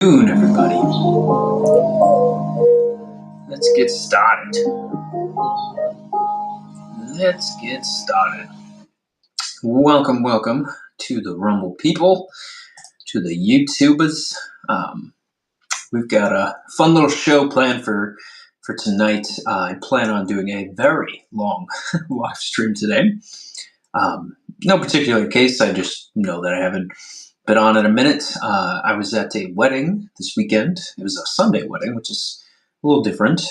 Everybody. Let's get started. Welcome to the Rumble people, to the YouTubers. We've got a fun little show planned for tonight. I plan on doing a very long live stream today. No particular case. I just know that I haven't been on in a minute. I was at a wedding this weekend. It was a Sunday wedding, which is a little different,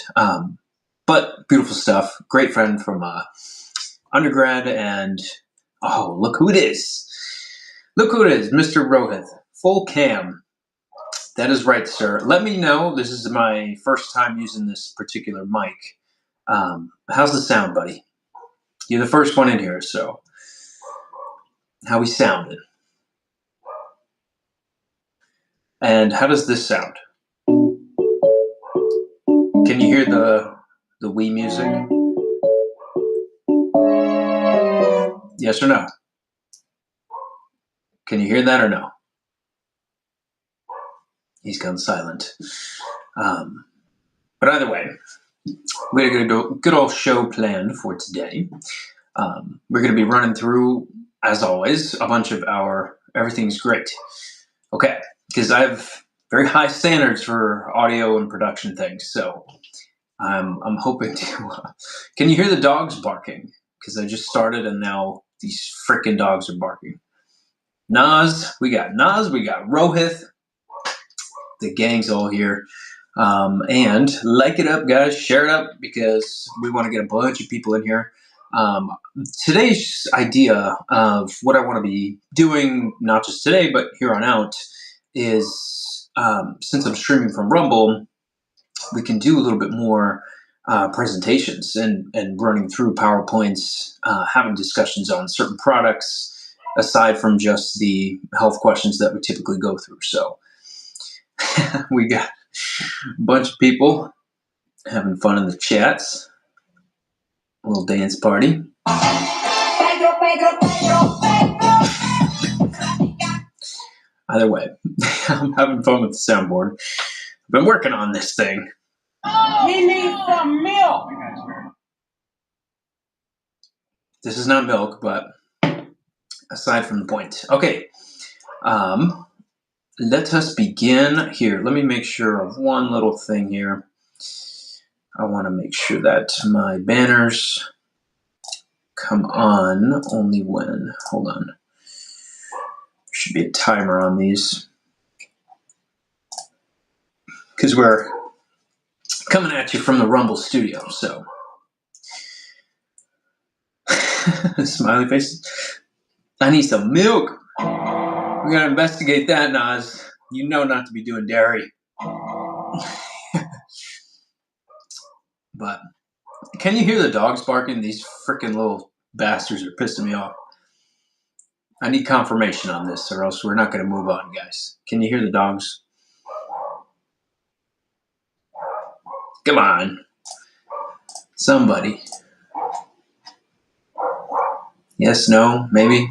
but beautiful stuff. Great friend from undergrad, and oh, look who it is. Look who it is, Mr. Rohith, full cam. That is right, sir. Let me know. This is my first time using this particular mic. How's the sound, buddy? You're the first one in here, so how we sounding? And how does this sound? Can you hear the Wii music? Yes or no? Can you hear that or no? He's gone silent. But either way, we got a good old show planned for today. We're going to be running through, as always, a bunch of our Everything's Great. Okay, because I have very high standards for audio and production things, so I'm hoping to... Can you hear the dogs barking? Because I just started and now these frickin' dogs are barking. Nas, we got Rohith. The gang's all here. And like it up, guys. Share it up because we want to get a bunch of people in here. Today's idea of what I want to be doing, not just today, but here on out, is since I'm streaming from Rumble, we can do a little bit more presentations and running through PowerPoints, having discussions on certain products, aside from just the health questions that we typically go through. So we got a bunch of people having fun in the chats. A little dance party. Either way, I'm having fun with the soundboard. I've been working on this thing. He needs some milk. This is not milk, but aside from the point. Okay. Let us begin here. Let me make sure of one little thing here. I want to make sure that my banners come on only when. Hold on. There should be a timer on these. Because we're coming at you from the Rumble studio, so. Smiley faces. I need some milk. We're going to investigate that, Nas. You know not to be doing dairy. But can you hear the dogs barking? These freaking little bastards are pissing me off. I need confirmation on this, or else we're not going to move on, guys. Can you hear the dogs? Come on. Somebody. Yes, no, maybe.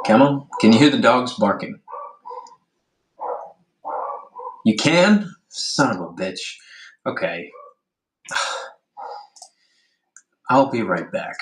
Come on. Can you hear the dogs barking? You can? Son of a bitch. Okay. I'll be right back.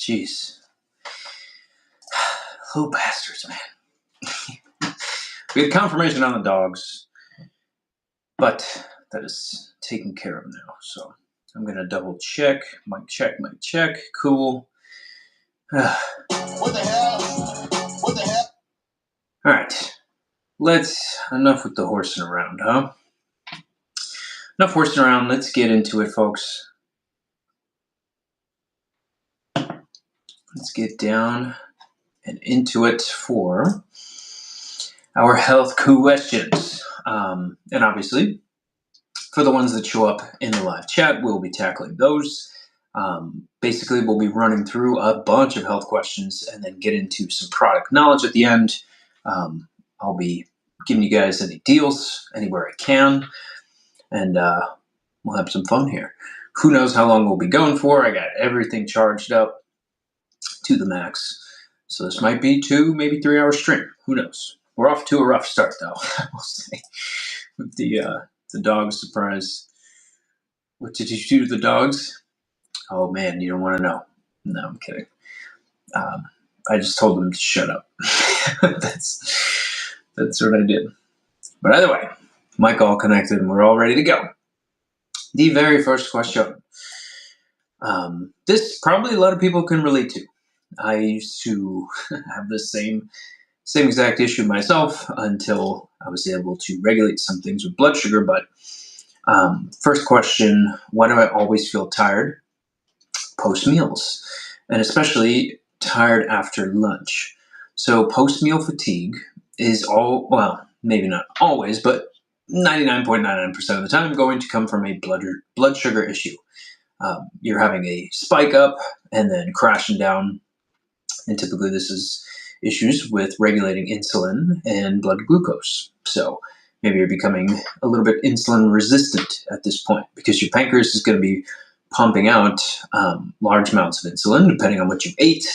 Jeez. Little bastards, man. We had confirmation on the dogs, but that is taken care of now. So I'm going to double check. Mic check, mic check. Cool. What the hell? What the hell? All right. Enough with the horsing around, huh? Enough horsing around. Let's get into it, folks. Let's get down and into it for our health questions. And obviously, for the ones that show up in the live chat, we'll be tackling those. Basically, we'll be running through a bunch of health questions and then get into some product knowledge at the end. I'll be giving you guys any deals anywhere I can, and we'll have some fun here. Who knows how long we'll be going for? I got everything charged up to the max. So this might be 2, maybe 3 hour stream. Who knows? We're off to a rough start, though, I will say, with the dog surprise. What did you do to the dogs? Oh, man, you don't want to know. No, I'm kidding. I just told them to shut up. That's what I did. But either way, mic all connected, and we're all ready to go. The very first question. This probably a lot of people can relate to. I used to have the same exact issue myself until I was able to regulate some things with blood sugar. But first question, why do I always feel tired post meals? And especially tired after lunch. So post-meal fatigue is maybe not always, but 99.99% of the time going to come from a blood sugar issue. You're having a spike up and then crashing down. And typically this is issues with regulating insulin and blood glucose. So maybe you're becoming a little bit insulin resistant at this point because your pancreas is going to be pumping out large amounts of insulin, depending on what you ate,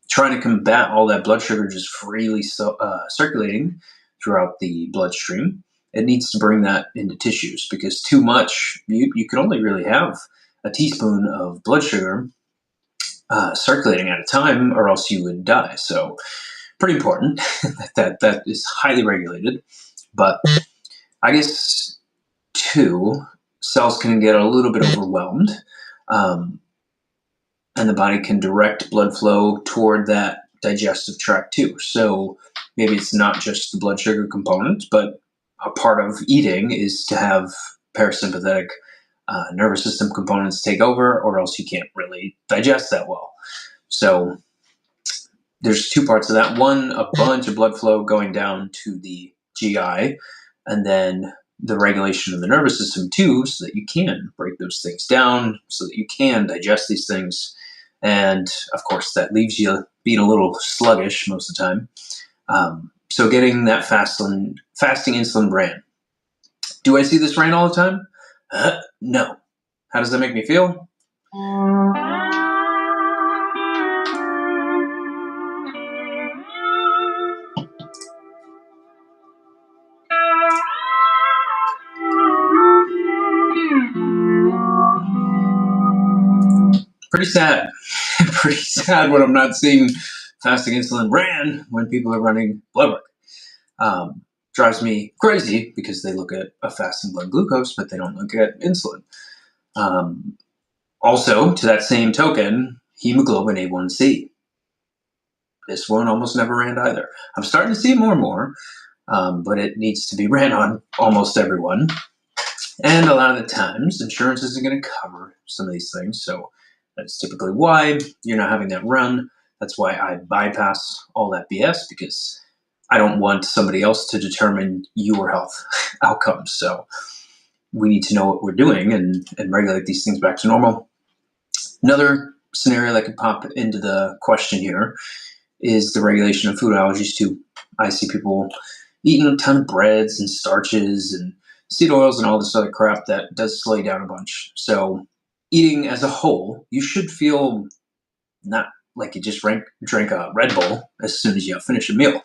trying to combat all that blood sugar just freely circulating throughout the bloodstream. It needs to bring that into tissues because too much, you can only really have a teaspoon of blood sugar circulating at a time, or else you would die. So pretty important that is highly regulated. But I guess too, cells can get a little bit overwhelmed, and the body can direct blood flow toward that digestive tract too. So maybe it's not just the blood sugar component, but a part of eating is to have parasympathetic nervous system components take over, or else you can't really digest that well. So there's 2 parts of that. One, a bunch of blood flow going down to the GI, and then the regulation of the nervous system too, so that you can break those things down, so that you can digest these things. And of course, that leaves you being a little sluggish most of the time. So getting that fasting insulin ran. Do I see this ran all the time? No. How does that make me feel? Pretty sad. Pretty sad when I'm not seeing fasting insulin ran when people are running blood work. Drives me crazy because they look at a fasting blood glucose, but they don't look at insulin. Also, to that same token, hemoglobin A1C. This one almost never ran either. I'm starting to see more and more, but it needs to be ran on almost everyone. And a lot of the times, insurance isn't going to cover some of these things, so that's typically why you're not having that run. That's why I bypass all that BS, because I don't want somebody else to determine your health outcomes. So we need to know what we're doing and regulate these things back to normal. Another scenario that could pop into the question here is the regulation of food allergies too. I see people eating a ton of breads and starches and seed oils and all this other crap that does slow you down a bunch. So eating as a whole, you should feel not like you just drank a Red Bull as soon as you finish a meal.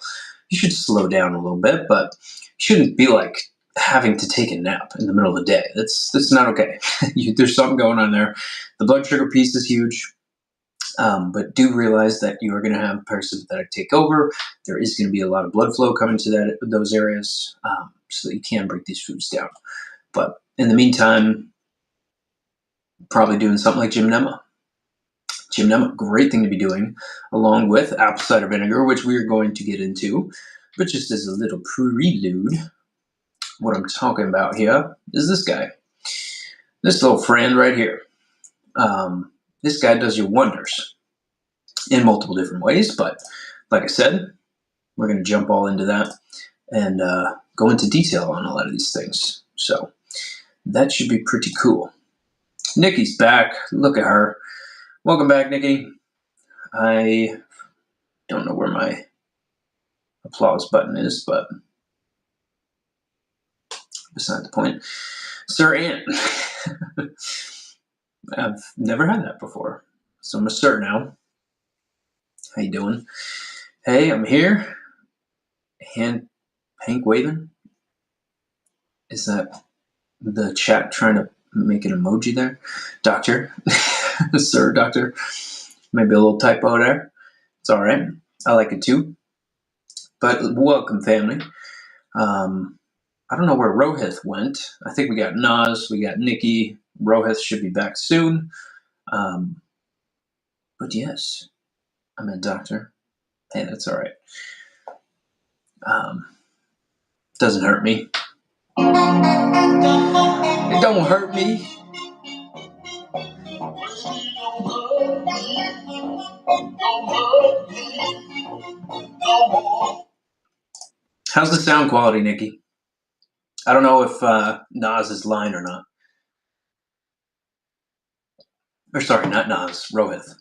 You should slow down a little bit, but you shouldn't be like having to take a nap in the middle of the day. That's not okay. There's something going on there. The blood sugar piece is huge. But do realize that you are going to have parasympathetic take over. There is going to be a lot of blood flow coming to those areas, so that you can break these foods down. But in the meantime, probably doing something like Jim Nema. Jim Nema, great thing to be doing, along with apple cider vinegar, which we are going to get into. But just as a little prelude, what I'm talking about here is this guy. This little friend right here. This guy does you wonders in multiple different ways, but like I said, we're going to jump all into that and go into detail on a lot of these things. So that should be pretty cool. Nikki's back. Look at her. Welcome back, Nikki. I don't know where my applause button is, but beside the point. Sir Ant. I've never had that before, so I'm a Sir now. How you doing? Hey, I'm here. Hank waving. Is that the chat trying to make an emoji there? Doctor. Sir, doctor. Maybe a little typo there. It's all right. I like it too. But welcome, family. I don't know where Rohith went. I think we got Nas, we got Nikki. Rohith should be back soon. But yes, I'm a doctor. Hey, that's all right. Doesn't hurt me. It don't hurt me. How's the sound quality, Nikki? I don't know if Nas is lying or not. Or sorry, not Nas, Rohith.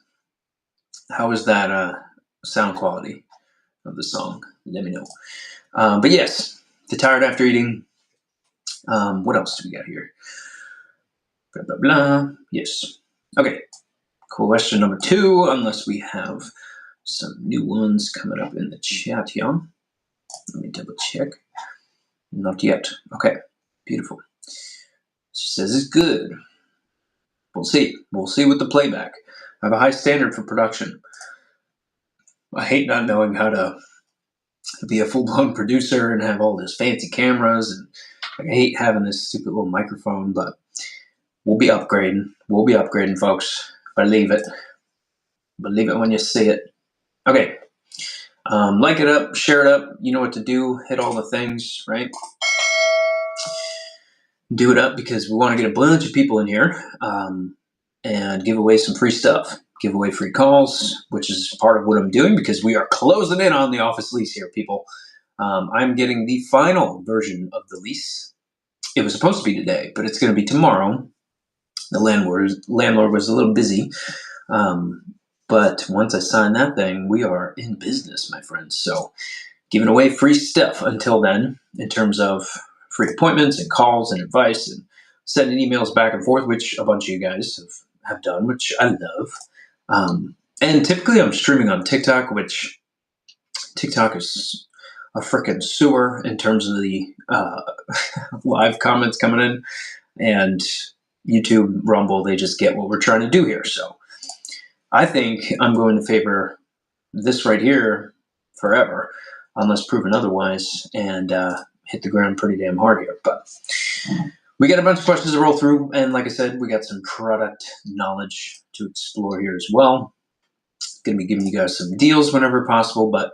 How is that sound quality of the song? Let me know. But yes, the tired after eating. What else do we got here? Blah, blah, blah. Yes. Okay. Question number 2, unless we have some new ones coming up in the chat here. Let me double check. Not yet. Okay. Beautiful. She says it's good. We'll see. We'll see with the playback. I have a high standard for production. I hate not knowing how to be a full-blown producer and have all these fancy cameras, and I hate having this stupid little microphone, but we'll be upgrading. We'll be upgrading, folks. Believe it. Believe it when you see it. Okay. Like it up, share it up. You know what to do. Hit all the things, right? Do it up because we want to get a bunch of people in here and give away some free stuff. Give away free calls, which is part of what I'm doing because we are closing in on the office lease here, people. I'm getting the final version of the lease. It was supposed to be today, but it's going to be tomorrow. The landlord was a little busy. But once I sign that thing, we are in business, my friends. So giving away free stuff until then in terms of free appointments and calls and advice and sending emails back and forth, which a bunch of you guys have done, which I love. And typically I'm streaming on TikTok, which TikTok is a freaking sewer in terms of the live comments coming in. And YouTube, Rumble, they just get what we're trying to do here. So I think I'm going to favor this right here forever, unless proven otherwise, and hit the ground pretty damn hard here. But we got a bunch of questions to roll through, and like I said, we got some product knowledge to explore here as well. Going to be giving you guys some deals whenever possible, but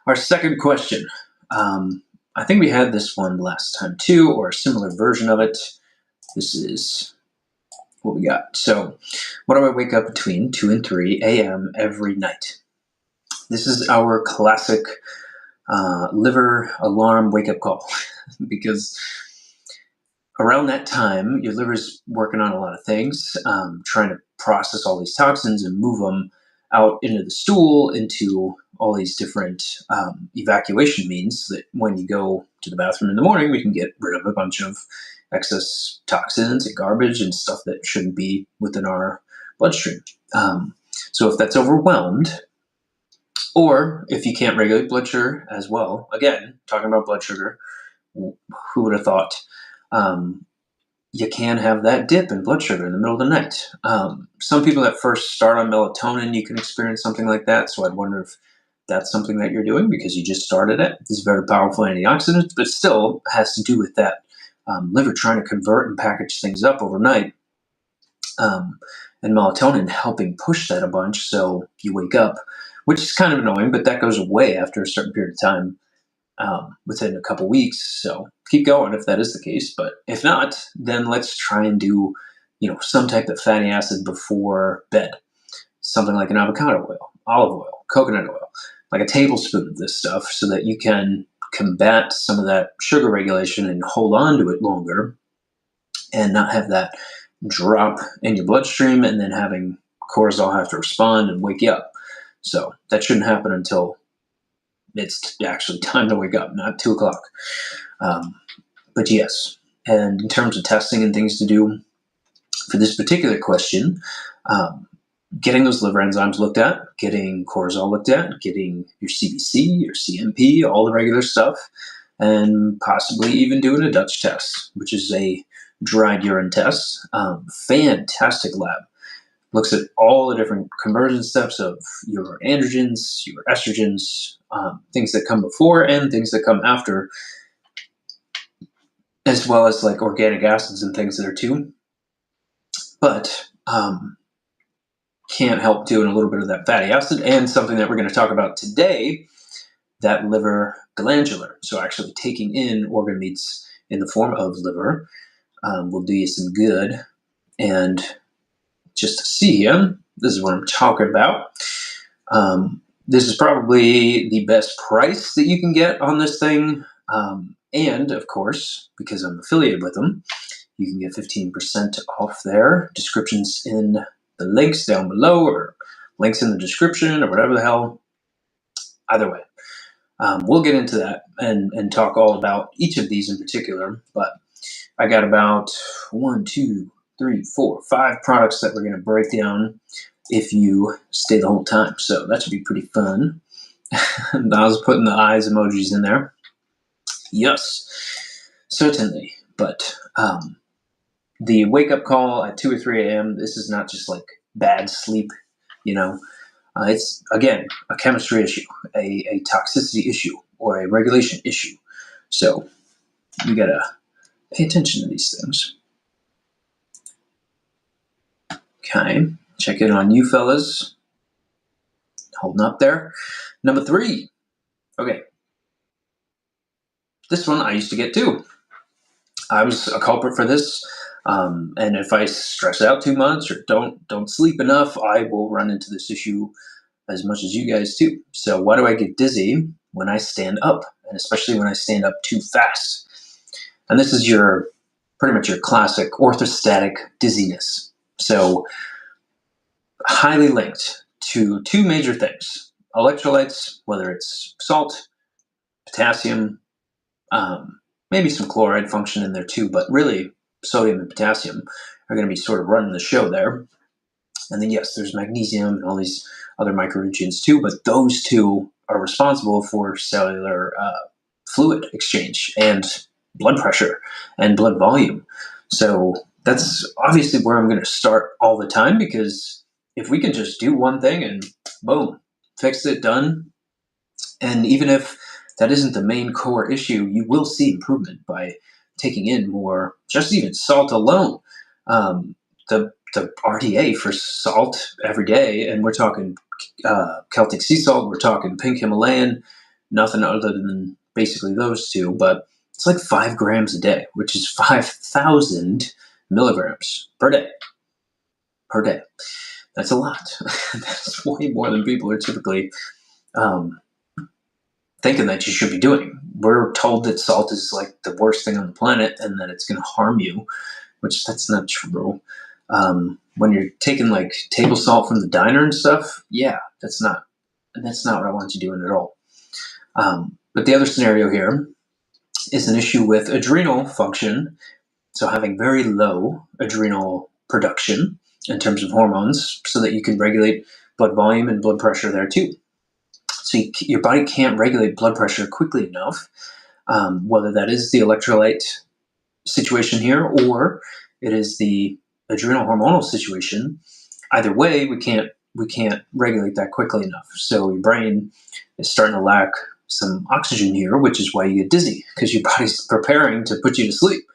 our second question, I think we had this one last time too, or a similar version of it. This is what we got. So, what do I wake up between 2 and 3 a.m. every night? This is our classic liver alarm wake-up call because around that time, your liver's working on a lot of things, trying to process all these toxins and move them out into the stool, into all these different evacuation means so that when you go to the bathroom in the morning, we can get rid of a bunch of excess toxins and garbage and stuff that shouldn't be within our bloodstream. So if that's overwhelmed, or if you can't regulate blood sugar as well, again, talking about blood sugar, who would have thought? you can have that dip in blood sugar in the middle of the night. Some people that first start on melatonin, you can experience something like that. So I'd wonder if that's something that you're doing because you just started it. It's very powerful antioxidant, but still has to do with that liver trying to convert and package things up overnight. And melatonin helping push that a bunch so you wake up, which is kind of annoying, but that goes away after a certain period of time, within a couple weeks. So keep going if that is the case. But if not, then let's try and do, some type of fatty acid before bed. Something like an avocado oil, olive oil, coconut oil, like a tablespoon of this stuff so that you can combat some of that sugar regulation and hold on to it longer and not have that drop in your bloodstream and then having cortisol have to respond and wake you up. So that shouldn't happen until it's actually time to wake up, not 2 o'clock. But yes, and in terms of testing and things to do for this particular question, getting those liver enzymes looked at, getting cortisol looked at, getting your CBC, your CMP, all the regular stuff, and possibly even doing a Dutch test, which is a dried urine test. Fantastic lab. Looks at all the different conversion steps of your androgens, your estrogens, things that come before and things that come after, as well as like organic acids and things that are too. But can't help doing a little bit of that fatty acid and something that we're going to talk about today, that liver glandular. So actually taking in organ meats in the form of liver will do you some good. And just to see him, this is what I'm talking about. This is probably the best price that you can get on this thing. And of course, because I'm affiliated with them, you can get 15% off there. Descriptions in the links down below, or links in the description, or whatever the hell. Either way, we'll get into that and talk all about each of these in particular. But I got about 1, 2, 3, 4, 5 products that we're going to break down if you stay the whole time. So that should be pretty fun. I was putting the eyes emojis in there. Yes, certainly. But the wake-up call at 2 or 3 a.m., this is not just like bad sleep, it's, again, a chemistry issue, a toxicity issue, or a regulation issue. So you got to pay attention to these things. Okay, check in on you fellas. Holding up there. Number 3. Okay. This one I used to get too. I was a culprit for this. And if I stress out too much or don't sleep enough, I will run into this issue as much as you guys too. So why do I get dizzy when I stand up? And especially when I stand up too fast. And this is pretty much your classic orthostatic dizziness. So highly linked to 2 major things. Electrolytes, whether it's salt, potassium, maybe some chloride function in there too, but really sodium and potassium are going to be sort of running the show there. And then yes, there's magnesium and all these other micronutrients too, but those 2 are responsible for cellular fluid exchange and blood pressure and blood volume. So that's obviously where I'm going to start all the time, because if we can just do one thing and boom, fix it, done. And even if that isn't the main core issue, you will see improvement by taking in more, just even salt alone. The RDA for salt every day, and we're talking Celtic sea salt, we're talking pink Himalayan, nothing other than basically those 2, but it's like 5 grams a day, which is 5,000 milligrams per day. That's a lot. That's way more than people are typically thinking that you should be doing. We're told that salt is like the worst thing on the planet and that it's going to harm you, which that's not true. When you're taking like table salt from the diner and stuff, yeah, that's not what I want you doing at all. But the other scenario here is an issue with adrenal function. So having very low adrenal production in terms of hormones so that you can regulate blood volume and blood pressure there too. So your body can't regulate blood pressure quickly enough, whether that is the electrolyte situation here, or it is the adrenal hormonal situation. Either way, we can't regulate that quickly enough. So your brain is starting to lack some oxygen here, which is why you get dizzy, because your body's preparing to put you to sleep.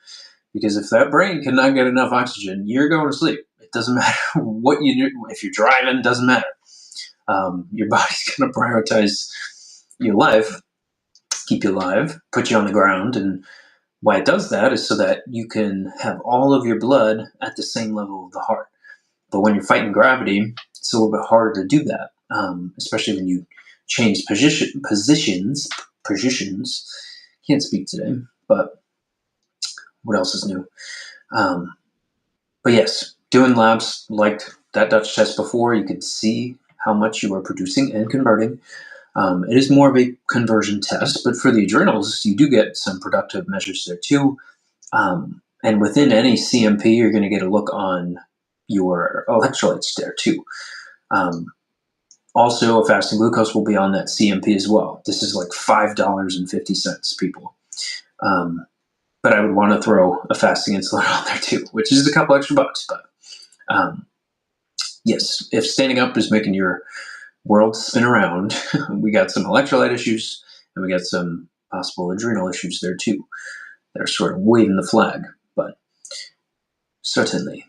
Because if that brain cannot get enough oxygen, you're going to sleep. It doesn't matter what you do. If you're driving, it doesn't matter. Your body's going to prioritize your life, keep you alive, put you on the ground. And why it does that is so that you can have all of your blood at the same level of the heart. But when you're fighting gravity, it's a little bit harder to do that, especially when you change positions. Can't speak today, but what else is new? But yes, doing labs like that Dutch test before, you could see how much you are producing and converting. It is more of a conversion test, but for the adrenals, you do get some productive measures there too. And within any CMP, you're going to get a look on your electrolytes there too. Also, a fasting glucose will be on that CMP as well. This is like $5.50, people. But I would want to throw a fasting insulin on there too, which is a couple extra bucks. But yes, if standing up is making your world spin around, we got some electrolyte issues and we got some possible adrenal issues there too. They're sort of waving the flag, but certainly.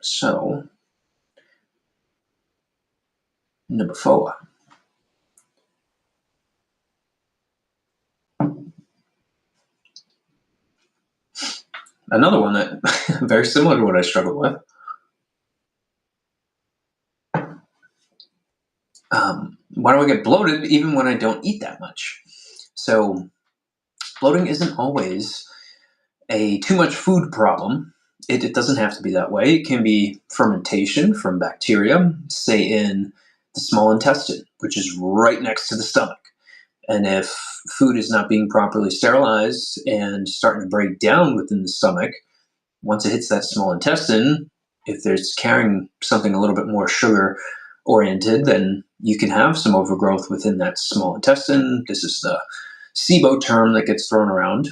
So, number 4. Another one that very similar to what I struggled with. Why do I get bloated even when I don't eat that much? So bloating isn't always a too much food problem. It doesn't have to be that way. It can be fermentation from bacteria, say in the small intestine, which is right next to the stomach. And if food is not being properly sterilized and starting to break down within the stomach, once it hits that small intestine, if there's carrying something a little bit more sugar oriented, then you can have some overgrowth within that small intestine. This is the SIBO term that gets thrown around,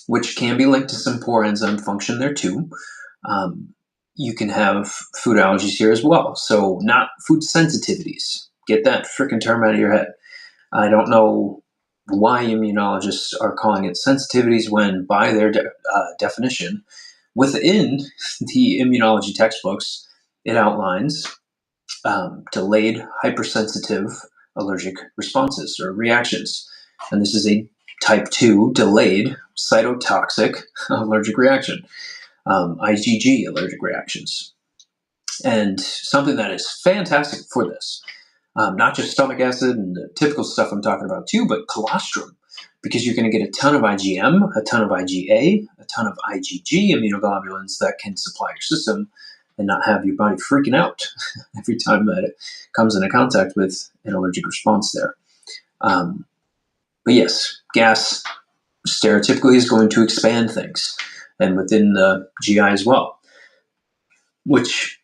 which can be linked to some poor enzyme function there too. You can have food allergies here as well. So not food sensitivities. Get that freaking term out of your head. I don't know why immunologists are calling it sensitivities when, by their definition, within the immunology textbooks, it outlines delayed hypersensitive allergic responses or reactions. And this is a type 2 delayed cytotoxic allergic reaction, IgG allergic reactions. And something that is fantastic for this, not just stomach acid and the typical stuff I'm talking about too, but colostrum, because you're going to get a ton of IgM, a ton of IgA, a ton of IgG immunoglobulins that can supply your system and not have your body freaking out every time that it comes into contact with an allergic response there. But yes, gas stereotypically is going to expand things, and within the GI as well, which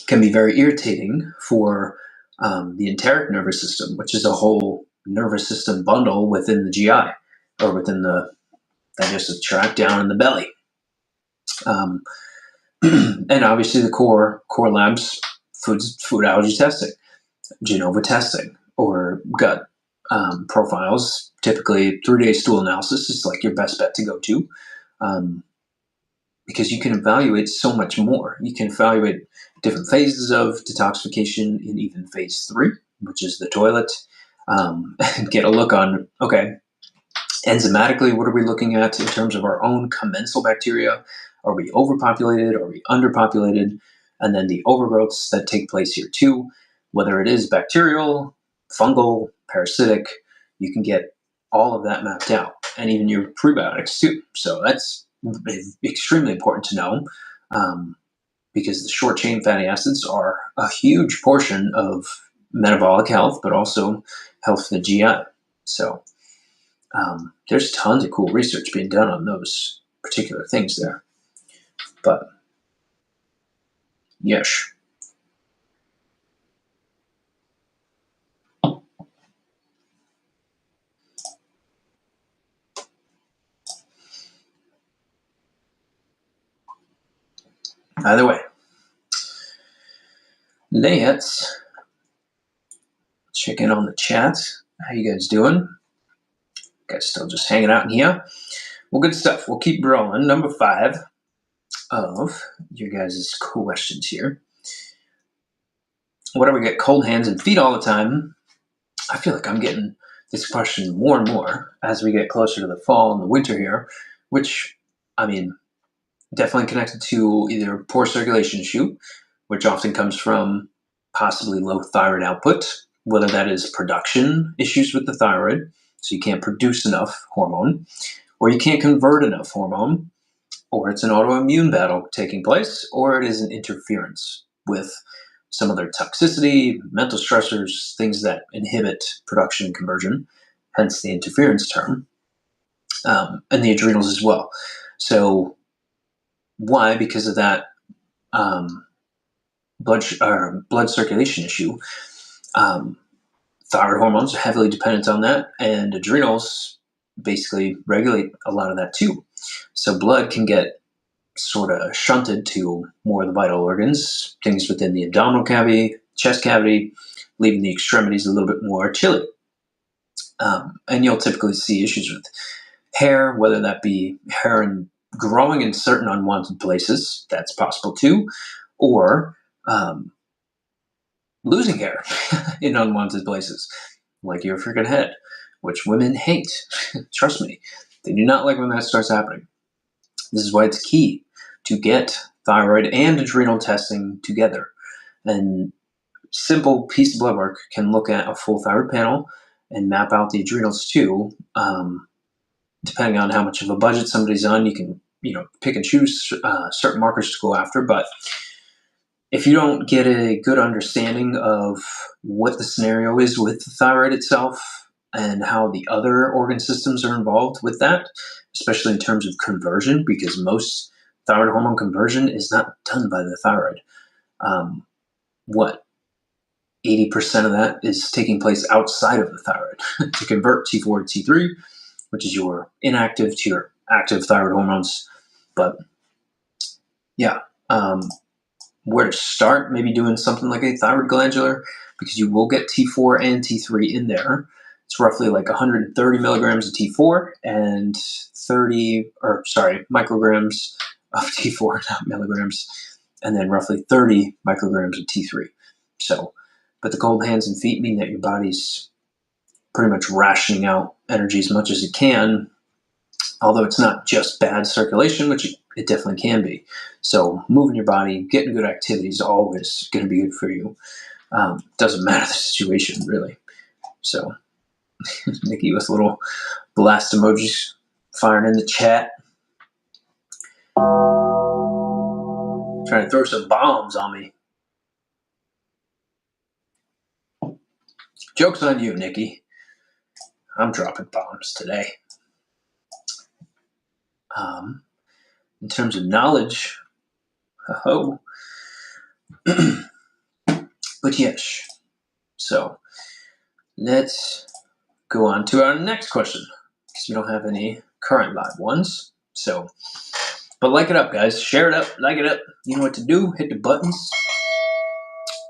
can be very irritating for the enteric nervous system, which is a whole nervous system bundle within the GI, or within the digestive tract down in the belly. And obviously the core labs, food allergy testing, Genova testing, or gut profiles. Typically 3-day stool analysis is like your best bet to go to, because you can evaluate so much more. You can evaluate different phases of detoxification in even phase 3, which is the toilet, and get a look on, okay, enzymatically, what are we looking at in terms of our own commensal bacteria? Are we overpopulated? Are we underpopulated? And then the overgrowths that take place here too, whether it is bacterial, fungal, parasitic, you can get all of that mapped out, and even your prebiotics too. So that's extremely important to know, because the short chain fatty acids are a huge portion of metabolic health, but also health for the GI. So there's tons of cool research being done on those particular things there. But yes. Either way, let's check in on the chat. How you guys doing? Guys still just hanging out in here? Well, good stuff. We'll keep rolling. Number 5 of your guys' questions here. Why do we get cold hands and feet all the time? I feel like I'm getting this question more and more as we get closer to the fall and the winter here, which, I mean, definitely connected to either poor circulation issue, which often comes from possibly low thyroid output, whether that is production issues with the thyroid, so you can't produce enough hormone, or you can't convert enough hormone, or it's an autoimmune battle taking place, or it is an interference with some other toxicity, mental stressors, things that inhibit production and conversion, hence the interference term, and the adrenals as well. So why? Because of that blood circulation issue. Thyroid hormones are heavily dependent on that, and adrenals basically regulate a lot of that too. So blood can get sort of shunted to more of the vital organs, things within the abdominal cavity, chest cavity, leaving the extremities a little bit more chilly. And you'll typically see issues with hair, whether that be hair growing in certain unwanted places, that's possible too, or losing hair in unwanted places, like your freaking head, which women hate. Trust me, they do not like when that starts happening. This is why it's key to get thyroid and adrenal testing together. And simple piece of blood work can look at a full thyroid panel and map out the adrenals too. Depending on how much of a budget somebody's on, you can pick and choose certain markers to go after. But if you don't get a good understanding of what the scenario is with the thyroid itself and how the other organ systems are involved with that, especially in terms of conversion, because most thyroid hormone conversion is not done by the thyroid. 80% of that is taking place outside of the thyroid to convert T4 to T3, which is your inactive to your active thyroid hormones. But yeah, where to start? Maybe doing something like a thyroid glandular, because you will get T4 and T3 in there. It's roughly like 130 milligrams of T4 and micrograms of T4, not milligrams, and then roughly 30 micrograms of T3. So, but the cold hands and feet mean that your body's pretty much rationing out energy as much as it can, although it's not just bad circulation, which it definitely can be. So moving your body, getting good activity is always going to be good for you. Doesn't matter the situation, really. So Nikki with little blast emojis firing in the chat. Trying to throw some bombs on me. Joke's on you, Nikki. I'm dropping bombs today. In terms of knowledge, but yes. So let's go on to our next question, because we don't have any current live ones. So, but like it up, guys. Share it up, like it up. You know what to do. Hit the buttons.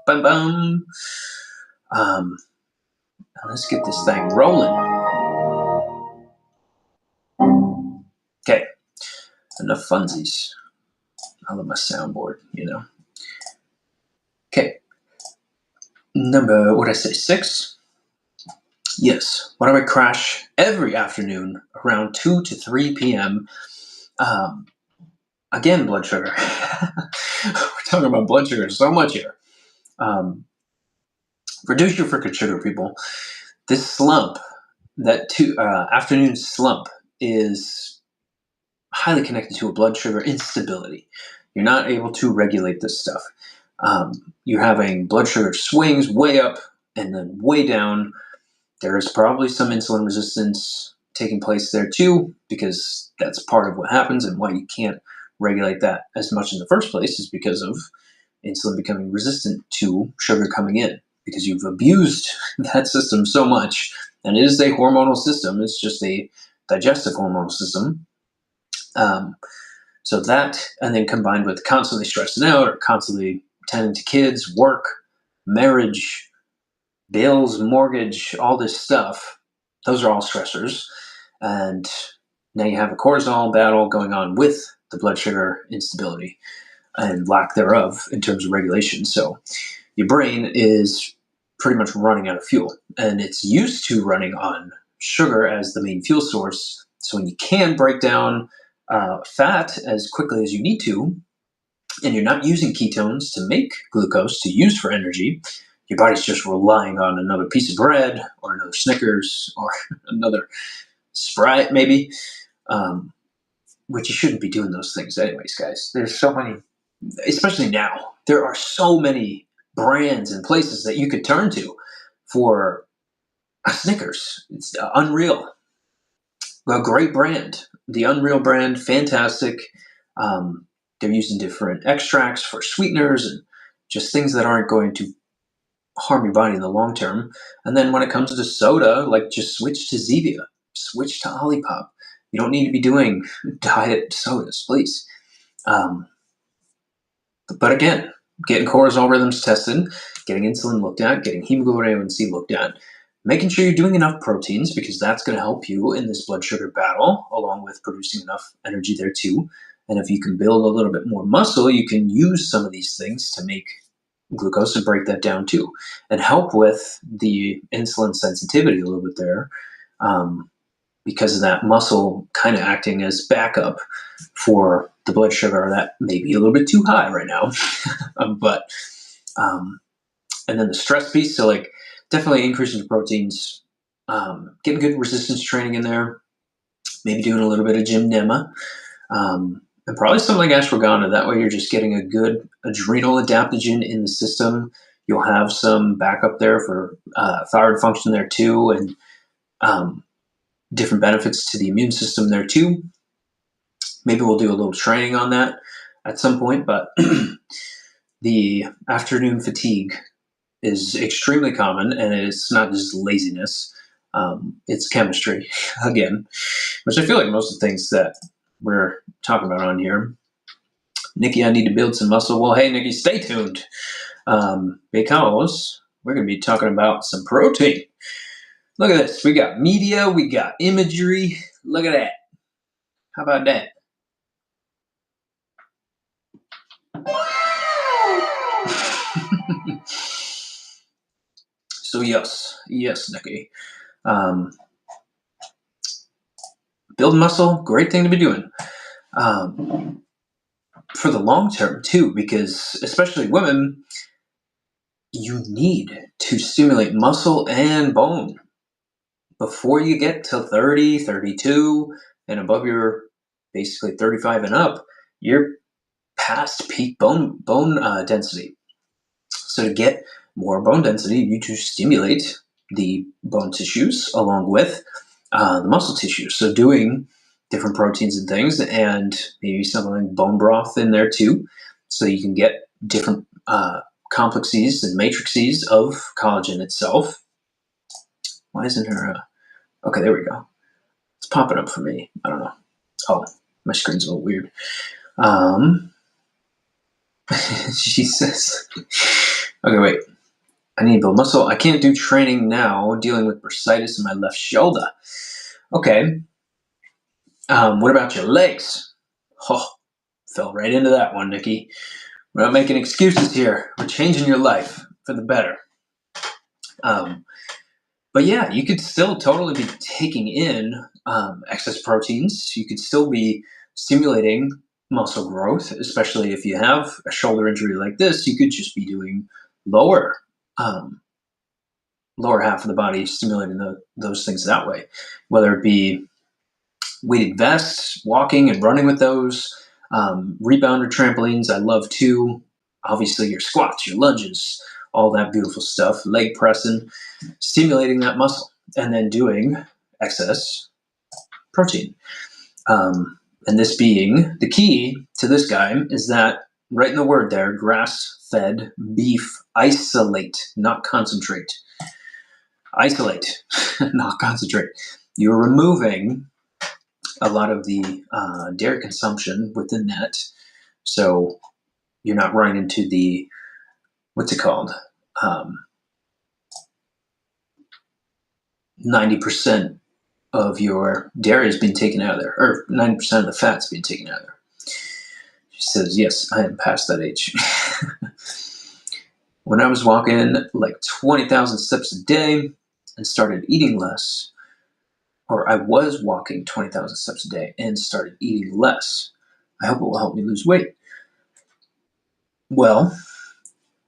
Bum bum. Now let's get this thing rolling. Okay. Enough funsies. I love my soundboard, Okay. Number, 6? Yes. Why do I crash every afternoon around 2 to 3 p.m.? Again, blood sugar. We're talking about blood sugar so much here. Reduce your freaking sugar, people. This slump, that afternoon slump, is highly connected to a blood sugar instability. You're not able to regulate this stuff. You're having blood sugar swings way up and then way down. There is probably some insulin resistance taking place there too, because that's part of what happens, and why you can't regulate that as much in the first place is because of insulin becoming resistant to sugar coming in, because you've abused that system so much. And it is a hormonal system. It's just a digestive hormonal system. So that, and then combined with constantly stressing out or constantly tending to kids, work, marriage, bills, mortgage, all this stuff, those are all stressors. And now you have a cortisol battle going on with the blood sugar instability and lack thereof in terms of regulation. So your brain is pretty much running out of fuel, and it's used to running on sugar as the main fuel source. So when you can break down fat as quickly as you need to, and you're not using ketones to make glucose to use for energy, your body's just relying on another piece of bread or another Snickers or another Sprite maybe, which you shouldn't be doing those things anyways, guys. There's so many, especially now, there are so many brands and places that you could turn to for a Snickers. It's unreal. A great brand. The Unreal brand, fantastic. They're using different extracts for sweeteners and just things that aren't going to harm your body in the long term. And then when it comes to soda, like just switch to Zevia, switch to Olipop. You don't need to be doing diet sodas, please. But again, getting cortisol rhythms tested, getting insulin looked at, getting hemoglobin A1C looked at, making sure you're doing enough proteins because that's going to help you in this blood sugar battle, along with producing enough energy there too. And if you can build a little bit more muscle, you can use some of these things to make glucose and break that down too, and help with the insulin sensitivity a little bit there, because of that muscle kind of acting as backup for the blood sugar that may be a little bit too high right now. And then the stress piece, so like definitely increasing the proteins, getting good resistance training in there, maybe doing a little bit of gymnema, and probably something like ashwagandha. That way you're just getting a good adrenal adaptogen in the system. You'll have some backup there for thyroid function there too, and different benefits to the immune system there too. Maybe we'll do a little training on that at some point, but the afternoon fatigue is extremely common, and it's not just laziness. It's chemistry, again, which I feel like most of the things that we're talking about on here. Nikki, I need to build some muscle. Well, hey, Nikki, stay tuned, because we're going to be talking about some protein. Look at this. We got media. We got imagery. Look at that. How about that? So yes, Nikki. Build muscle, great thing to be doing. For the long term too, because especially women, you need to stimulate muscle and bone before you get to 30, 32, and above your basically 35 and up, you're past peak bone density. So to get more bone density, you need to stimulate the bone tissues along with the muscle tissues. So doing different proteins and things, and maybe something like bone broth in there too, so you can get different complexes and matrices of collagen itself. Why isn't her? Okay, there we go. It's popping up for me. I don't know. Oh, my screen's a little weird. She says, okay, wait. I need to build muscle. I can't do training now, dealing with bursitis in my left shoulder. Okay. What about your legs? Oh, fell right into that one, Nikki. We're not making excuses here. We're changing your life for the better. But yeah, you could still totally be taking in excess proteins. You could still be stimulating muscle growth, especially if you have a shoulder injury like this. You could just be doing lower half of the body, stimulating those things that way, whether it be weighted vests, walking and running with those, rebounder trampolines. I love too. Obviously, your squats, your lunges, all that beautiful stuff, leg pressing, stimulating that muscle, and then doing excess protein. And this being the key to this guy is that right in the word there, grass-fed beef isolate, not concentrate. Isolate, not concentrate. You're removing a lot of the dairy consumption within that. So you're not running into the, what's it called? 90% of your dairy is being taken out of there, or 90% of the fat's being taken out of there. She says, yes, I am past that age. When I was walking like 20,000 steps a day and started eating less, or I was walking 20,000 steps a day and started eating less, I hope it will help me lose weight. Well,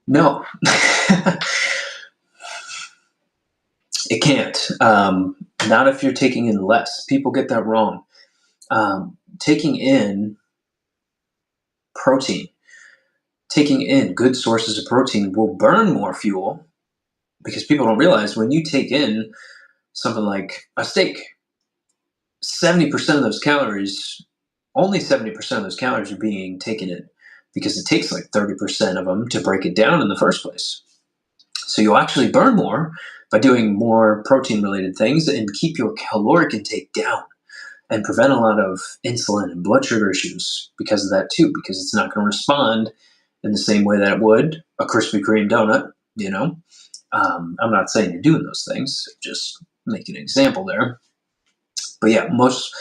no. It can't. Not if you're taking in less. People get that wrong. Taking in protein, taking in good sources of protein will burn more fuel, because people don't realize when you take in something like a steak, 70% of those calories, only 70% of those calories are being taken in, because it takes like 30% of them to break it down in the first place. So you'll actually burn more by doing more protein related things and keep your caloric intake down, and prevent a lot of insulin and blood sugar issues because of that too, because it's not going to respond in the same way that it would a Krispy Kreme donut, you know. I'm not saying you're doing those things, just making an example there. But yeah, most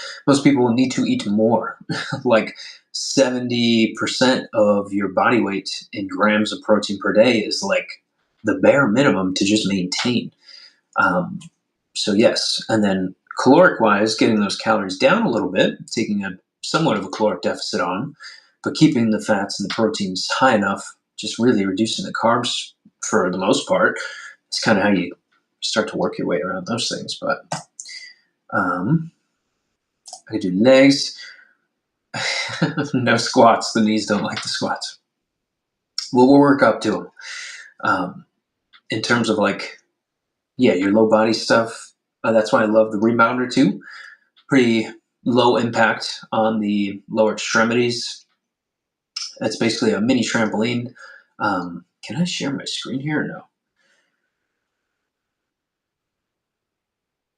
people need to eat more. Like 70% of your body weight in grams of protein per day is like the bare minimum to just maintain. So yes, and then caloric wise, getting those calories down a little bit, taking a somewhat of a caloric deficit on, but keeping the fats and the proteins high enough, just really reducing the carbs for the most part. It's kind of how you start to work your way around those things. But I could do legs. No squats. The knees don't like the squats. Well, we'll work up to them. In terms of like, yeah, your low body stuff. That's why I love the rebounder too. Pretty low impact on the lower extremities. It's basically a mini trampoline. Can I share my screen here or no?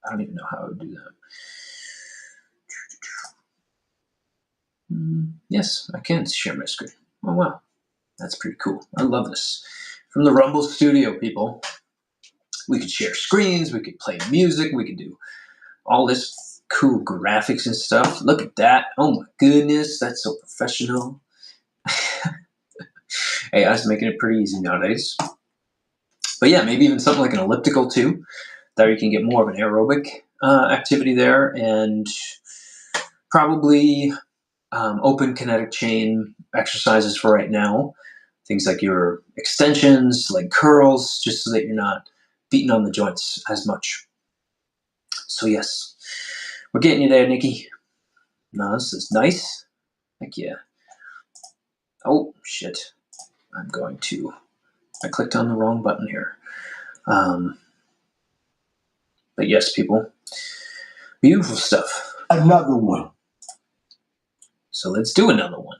I don't even know how I would do that. Yes, I can share my screen. Oh, wow. That's pretty cool. I love this. From the Rumble Studio, people. We could share screens. We could play music. We could do all this cool graphics and stuff. Look at that. Oh, my goodness. That's so professional. Hey, I was making it pretty easy nowadays. But yeah, maybe even something like an elliptical too. That you can get more of an aerobic activity there, and probably open kinetic chain exercises for right now. Things like your extensions, like curls, just so that you're not beating on the joints as much. So yes, we're getting you there, Nikki. No, this is nice. Heck yeah. Oh, shit. I clicked on the wrong button here. But yes, people. Beautiful stuff. Another one. So let's do another one.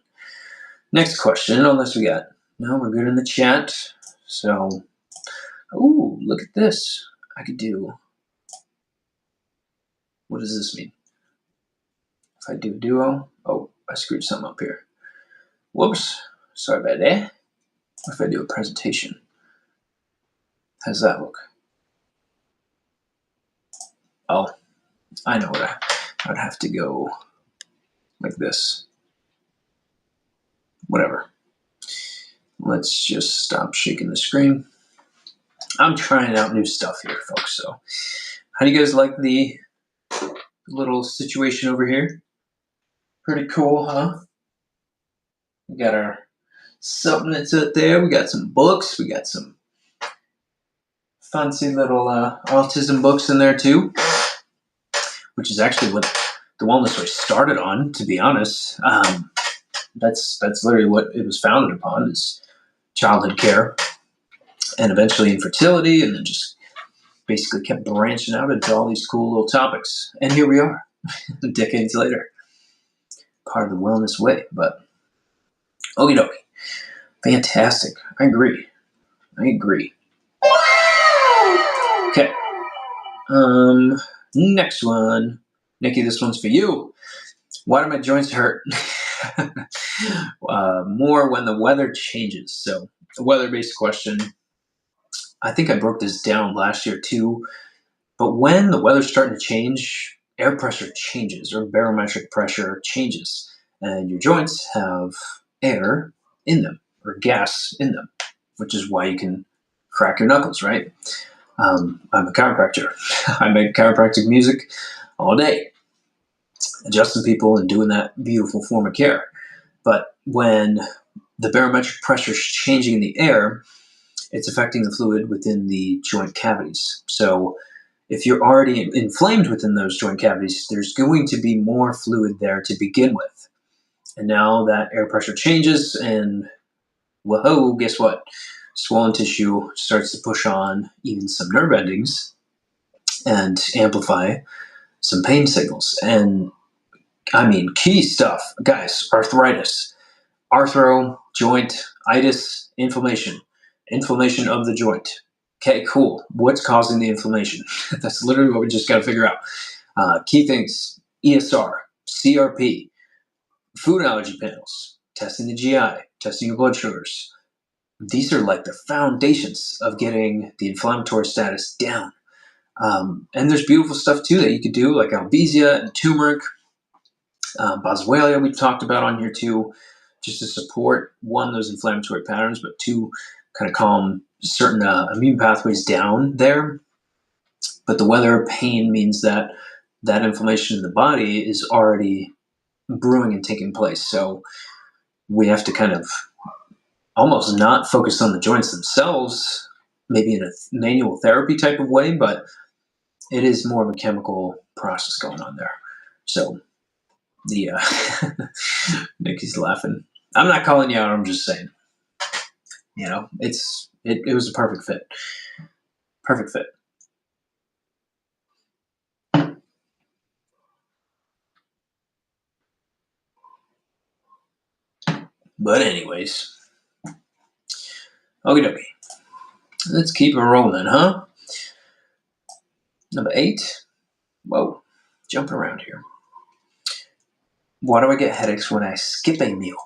Next question, unless we got... No, we're good in the chat. So, ooh, look at this. I could do... What does this mean? If I do duo... Oh, I screwed something up here. Whoops. Sorry about that. What if I do a presentation? How's that look? Oh, I know what I would have to go like this. Whatever. Let's just stop shaking the screen. I'm trying out new stuff here, folks. So, how do you guys like the little situation over here? Pretty cool, huh? We got our supplements out there. We got some books. We got some fancy little autism books in there too, which is actually what the Wellness Way started on, to be honest. That's literally what it was founded upon, is childhood care, and eventually infertility, and then just basically kept branching out into all these cool little topics. And here we are, decades later, part of the Wellness Way. But okie dokie, fantastic. I agree. Okay. Next one. Nikki, this one's for you. Why do my joints hurt more when the weather changes? So, a weather-based question. I think I broke this down last year too. But when the weather's starting to change, air pressure changes or barometric pressure changes, and your joints have air in them or gas in them, which is why you can crack your knuckles, right? I'm a chiropractor. I make chiropractic music all day, adjusting people and doing that beautiful form of care. But when the barometric pressure is changing in the air, it's affecting the fluid within the joint cavities. So if you're already inflamed within those joint cavities, there's going to be more fluid there to begin with. And now that air pressure changes and whoa, guess what? Swollen tissue starts to push on even some nerve endings and amplify some pain signals. And I mean, key stuff, guys, arthritis, arthro, joint, itis, inflammation of the joint. Okay, cool. What's causing the inflammation? That's literally what we just got to figure out. Key things, ESR, CRP, food allergy panels, testing the GI, testing your blood sugars. These are like the foundations of getting the inflammatory status down. And there's beautiful stuff too that you could do, like Albizia and turmeric, boswellia we've talked about on here too, just to support, one, those inflammatory patterns, but two, kind of calm certain immune pathways down there. But the weather pain means that that inflammation in the body is already brewing and taking place. So we have to kind of almost not focus on the joints themselves, maybe in a manual therapy type of way, but it is more of a chemical process going on there. So the Nikki's laughing. I'm not calling you out. I'm just saying, it was a perfect fit. Perfect fit. But anyways, okie dokie. Let's keep it rolling, huh? Number 8. Whoa, jumping around here. Why do I get headaches when I skip a meal?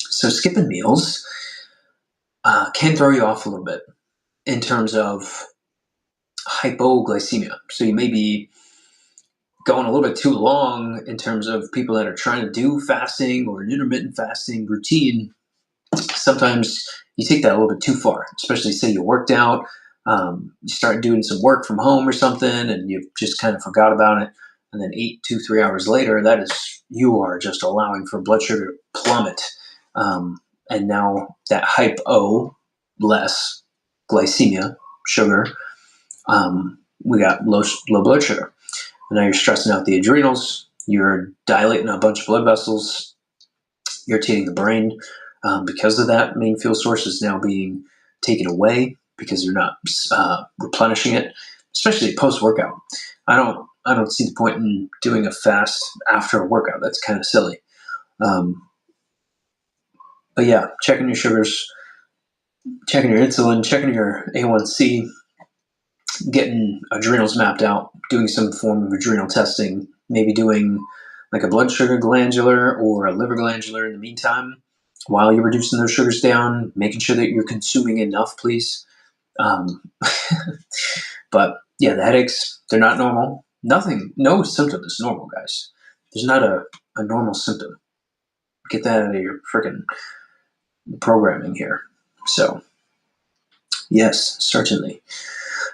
So skipping meals can throw you off a little bit in terms of hypoglycemia. So you may be going a little bit too long in terms of people that are trying to do fasting or an intermittent fasting routine. Sometimes you take that a little bit too far, especially say you worked out, you start doing some work from home or something, and you just kind of forgot about it. And then 2-3 hours later, you are just allowing for blood sugar to plummet. And now that less glycemia, sugar, we got low blood sugar. And now you're stressing out the adrenals, you're dilating a bunch of blood vessels, irritating the brain. Because of that, main fuel source is now being taken away because you're not replenishing it, especially post-workout. I don't see the point in doing a fast after a workout. That's kind of silly. But yeah, checking your sugars, checking your insulin, checking your A1C, getting adrenals mapped out, doing some form of adrenal testing, maybe doing like a blood sugar glandular or a liver glandular in the meantime, while you're reducing those sugars down, making sure that you're consuming enough, please. But yeah, the headaches, they're not normal. No symptom is normal, guys. There's not a normal symptom. Get that out of your freaking programming here. So, yes, certainly.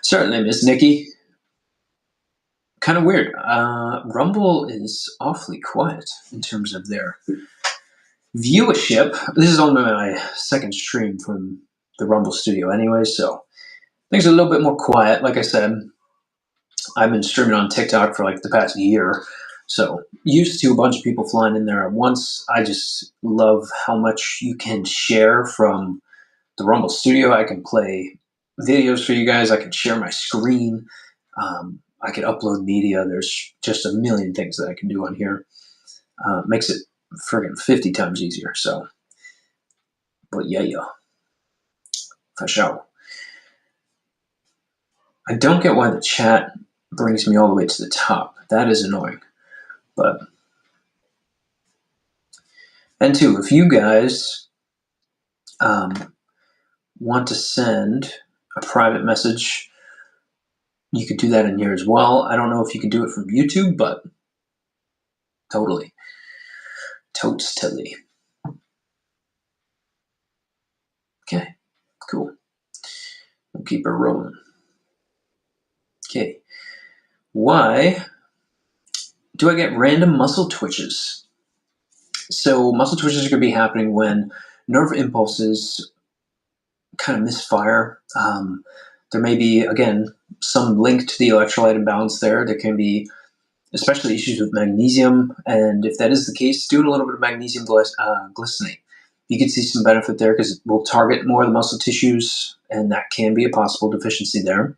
Certainly, Miss Nikki. Kind of weird. Rumble is awfully quiet in terms of their viewership. This is only my second stream from the Rumble studio anyway, so things are a little bit more quiet. Like I said, I've been streaming on TikTok for like the past year, so used to a bunch of people flying in there at once. I just love how much you can share from the Rumble studio. I can play videos for you guys. I can share my screen. I can upload media. There's just a million things that I can do on here. Makes it friggin' 50 times easier. So, but yeah, for sure. I don't get why the chat brings me all the way to the top. that is annoying. And two, if you guys want to send a private message, you could do that in here as well. I don't know if you can do it from YouTube, but totally. Okay, cool. We'll keep it rolling. Okay. Why do I get random muscle twitches? So muscle twitches are going to be happening when nerve impulses kind of misfire. There may be, again, some link to the electrolyte imbalance there. There can be especially issues with magnesium, and if that is the case, doing a little bit of magnesium glycinate. You can see some benefit there because it will target more of the muscle tissues, and that can be a possible deficiency there.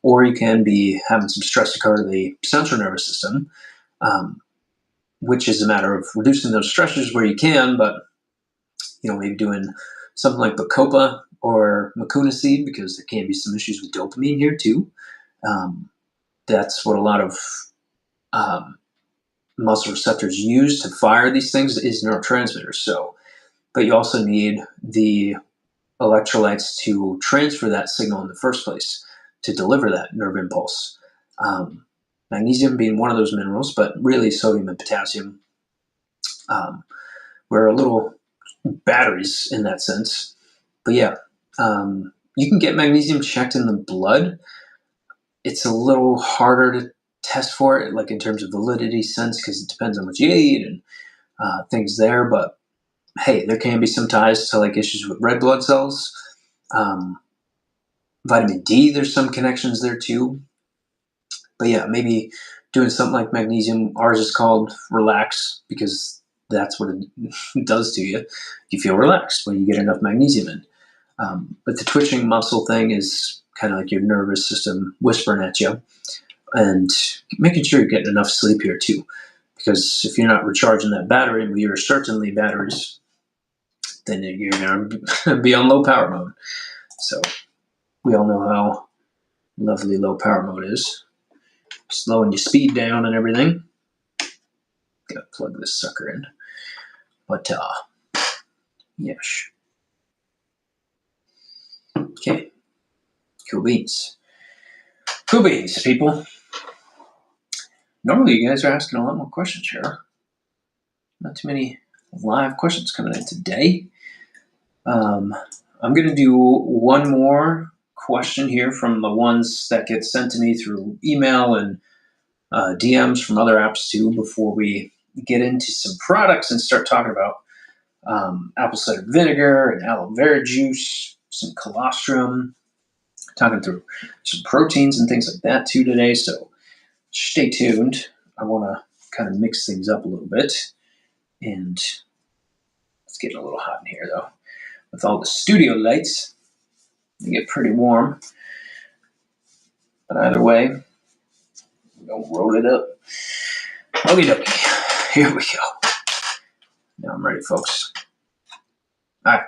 Or you can be having some stress occur to the central nervous system, which is a matter of reducing those stressors where you can, but maybe doing something like Bacopa or Mucuna seed, because there can be some issues with dopamine here too. That's what a lot of muscle receptors use to fire these things, is neurotransmitters. But you also need the electrolytes to transfer that signal in the first place, to deliver that nerve impulse. Magnesium being one of those minerals, but really sodium and potassium. We're a little batteries in that sense. But yeah, you can get magnesium checked in the blood. It's a little harder to test for it, like in terms of validity sense, because it depends on what you eat and things there. But hey, there can be some ties to like issues with red blood cells. Vitamin D, there's some connections there too. But yeah, maybe doing something like magnesium. Ours is called Relax, because that's what it does to you. You feel relaxed when you get enough magnesium in. But the twitching muscle thing is kind of like your nervous system whispering at you, and making sure you're getting enough sleep here too. Because if you're not recharging that battery, well, you're certainly batteries, then you're going to be on low power mode. So we all know how lovely low power mode is. Slowing your speed down and everything. Gotta plug this sucker in. But, yes. Okay. Cool beans. Cool beans, people. Normally you guys are asking a lot more questions here. Not too many live questions coming in today. I'm going to do one more question here from the ones that get sent to me through email and DMs from other apps too, before we get into some products and start talking about apple cider vinegar and aloe vera juice, some colostrum, talking through some proteins and things like that too today. So stay tuned. I want to kind of mix things up a little bit. And it's getting a little hot in here though. With all the studio lights, they get pretty warm. But either way, we're going to roll it up. Okie dokie. Here we go. Now I'm ready, folks. All right.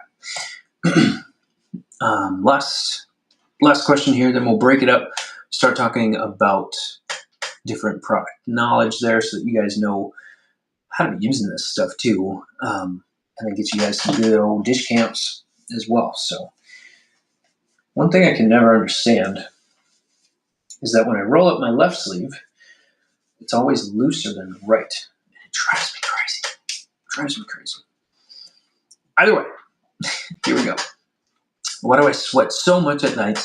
Last question here, then we'll break it up, start talking about different product knowledge there, so that you guys know how to be using this stuff too, and then get you guys some good old dish camps as well. So one thing I can never understand is that when I roll up my left sleeve, it's always looser than the right. And it drives me crazy. Either way, here we go. Why do I sweat so much at night,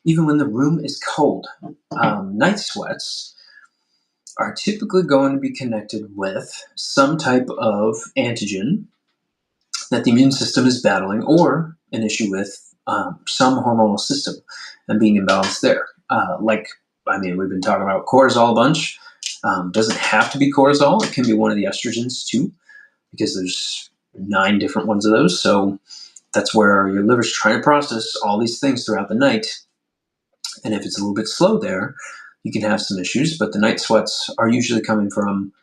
even when the room is cold? Night sweats are typically going to be connected with some type of antigen that the immune system is battling, or an issue with some hormonal system and being imbalanced there. We've been talking about cortisol a bunch. Doesn't have to be cortisol. It can be one of the estrogens too, because there's 9 different ones of those. So that's where your liver's trying to process all these things throughout the night. And if it's a little bit slow there, you can have some issues. But the night sweats are usually coming from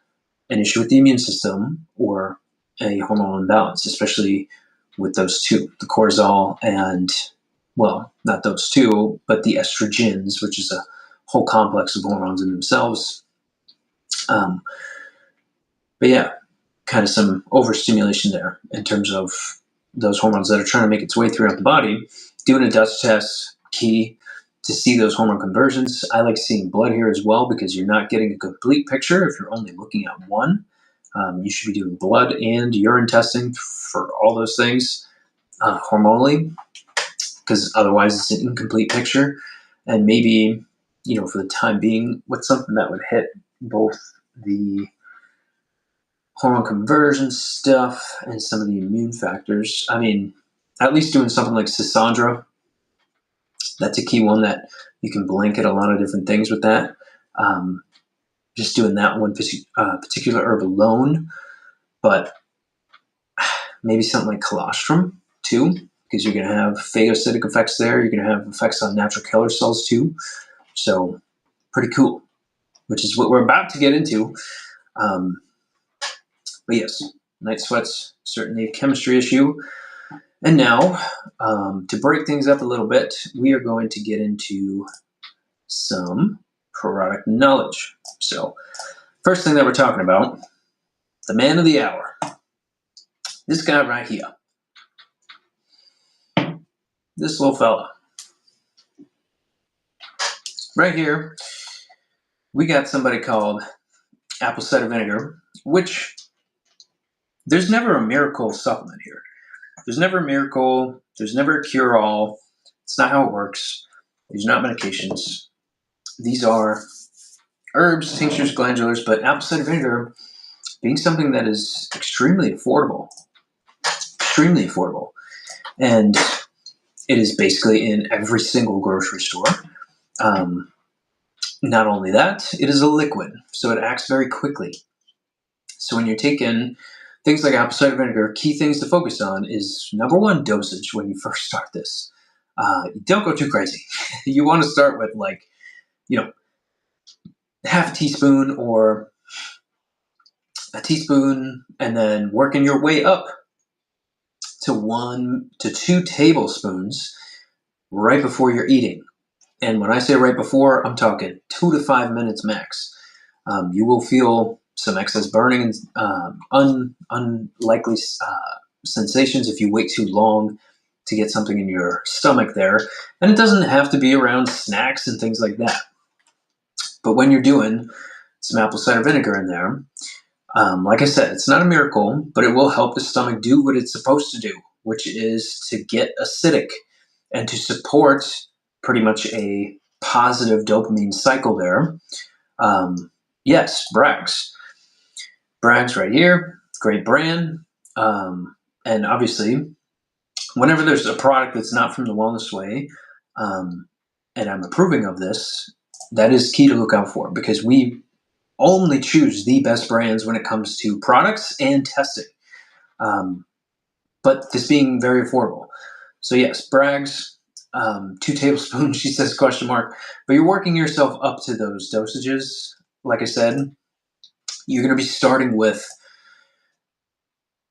an issue with the immune system or a hormonal imbalance, especially with those two, the cortisol and, well, not those two, but the estrogens, which is a whole complex of hormones in themselves. But yeah, kind of some overstimulation there in terms of those hormones that are trying to make its way throughout the body. Doing a Dutch test, key to see those hormone conversions. I like seeing blood here as well because you're not getting a complete picture if you're only looking at one. You should be doing blood and urine testing for all those things hormonally, because otherwise it's an incomplete picture. And maybe, for the time being, with something that would hit both the hormone conversion stuff and some of the immune factors. I mean, at least doing something like Sisandra, that's a key one that you can blanket a lot of different things with that. Just doing that one particular herb alone, but maybe something like colostrum too, because you're going to have phagocytic effects there. You're going to have effects on natural killer cells too. So pretty cool, which is what we're about to get into. But yes, night sweats, certainly a chemistry issue. And now, to break things up a little bit, we are going to get into some product knowledge. So, first thing that we're talking about, the man of the hour. This guy right here. This little fella. Right here, we got somebody called apple cider vinegar, which there's never a miracle supplement here. There's never a miracle. There's never a cure-all. It's not how it works. These are not medications. These are herbs, tinctures, glandulars, but apple cider vinegar being something that is extremely affordable. And it is basically in every single grocery store. Not only that, it is a liquid, so it acts very quickly. So when you're taking things like apple cider vinegar, key things to focus on is, number one, dosage when you first start this. Don't go too crazy. You want to start with half a teaspoon or a teaspoon, and then working your way up to 1 to 2 tablespoons right before you're eating. And when I say right before, I'm talking 2 to 5 minutes max. You will feel some excess burning and unlikely sensations if you wait too long to get something in your stomach there. And it doesn't have to be around snacks and things like that. But when you're doing some apple cider vinegar in there, like I said, it's not a miracle, but it will help the stomach do what it's supposed to do, which is to get acidic and to support pretty much a positive dopamine cycle there. Yes, Bragg's. Bragg's right here, great brand. And obviously, whenever there's a product that's not from the Wellness Way, and I'm approving of this, that is key to look out for, because we only choose the best brands when it comes to products and testing. But this being very affordable. So yes, Bragg's, 2 tablespoons, she says, question mark. But you're working yourself up to those dosages. Like I said, you're going to be starting with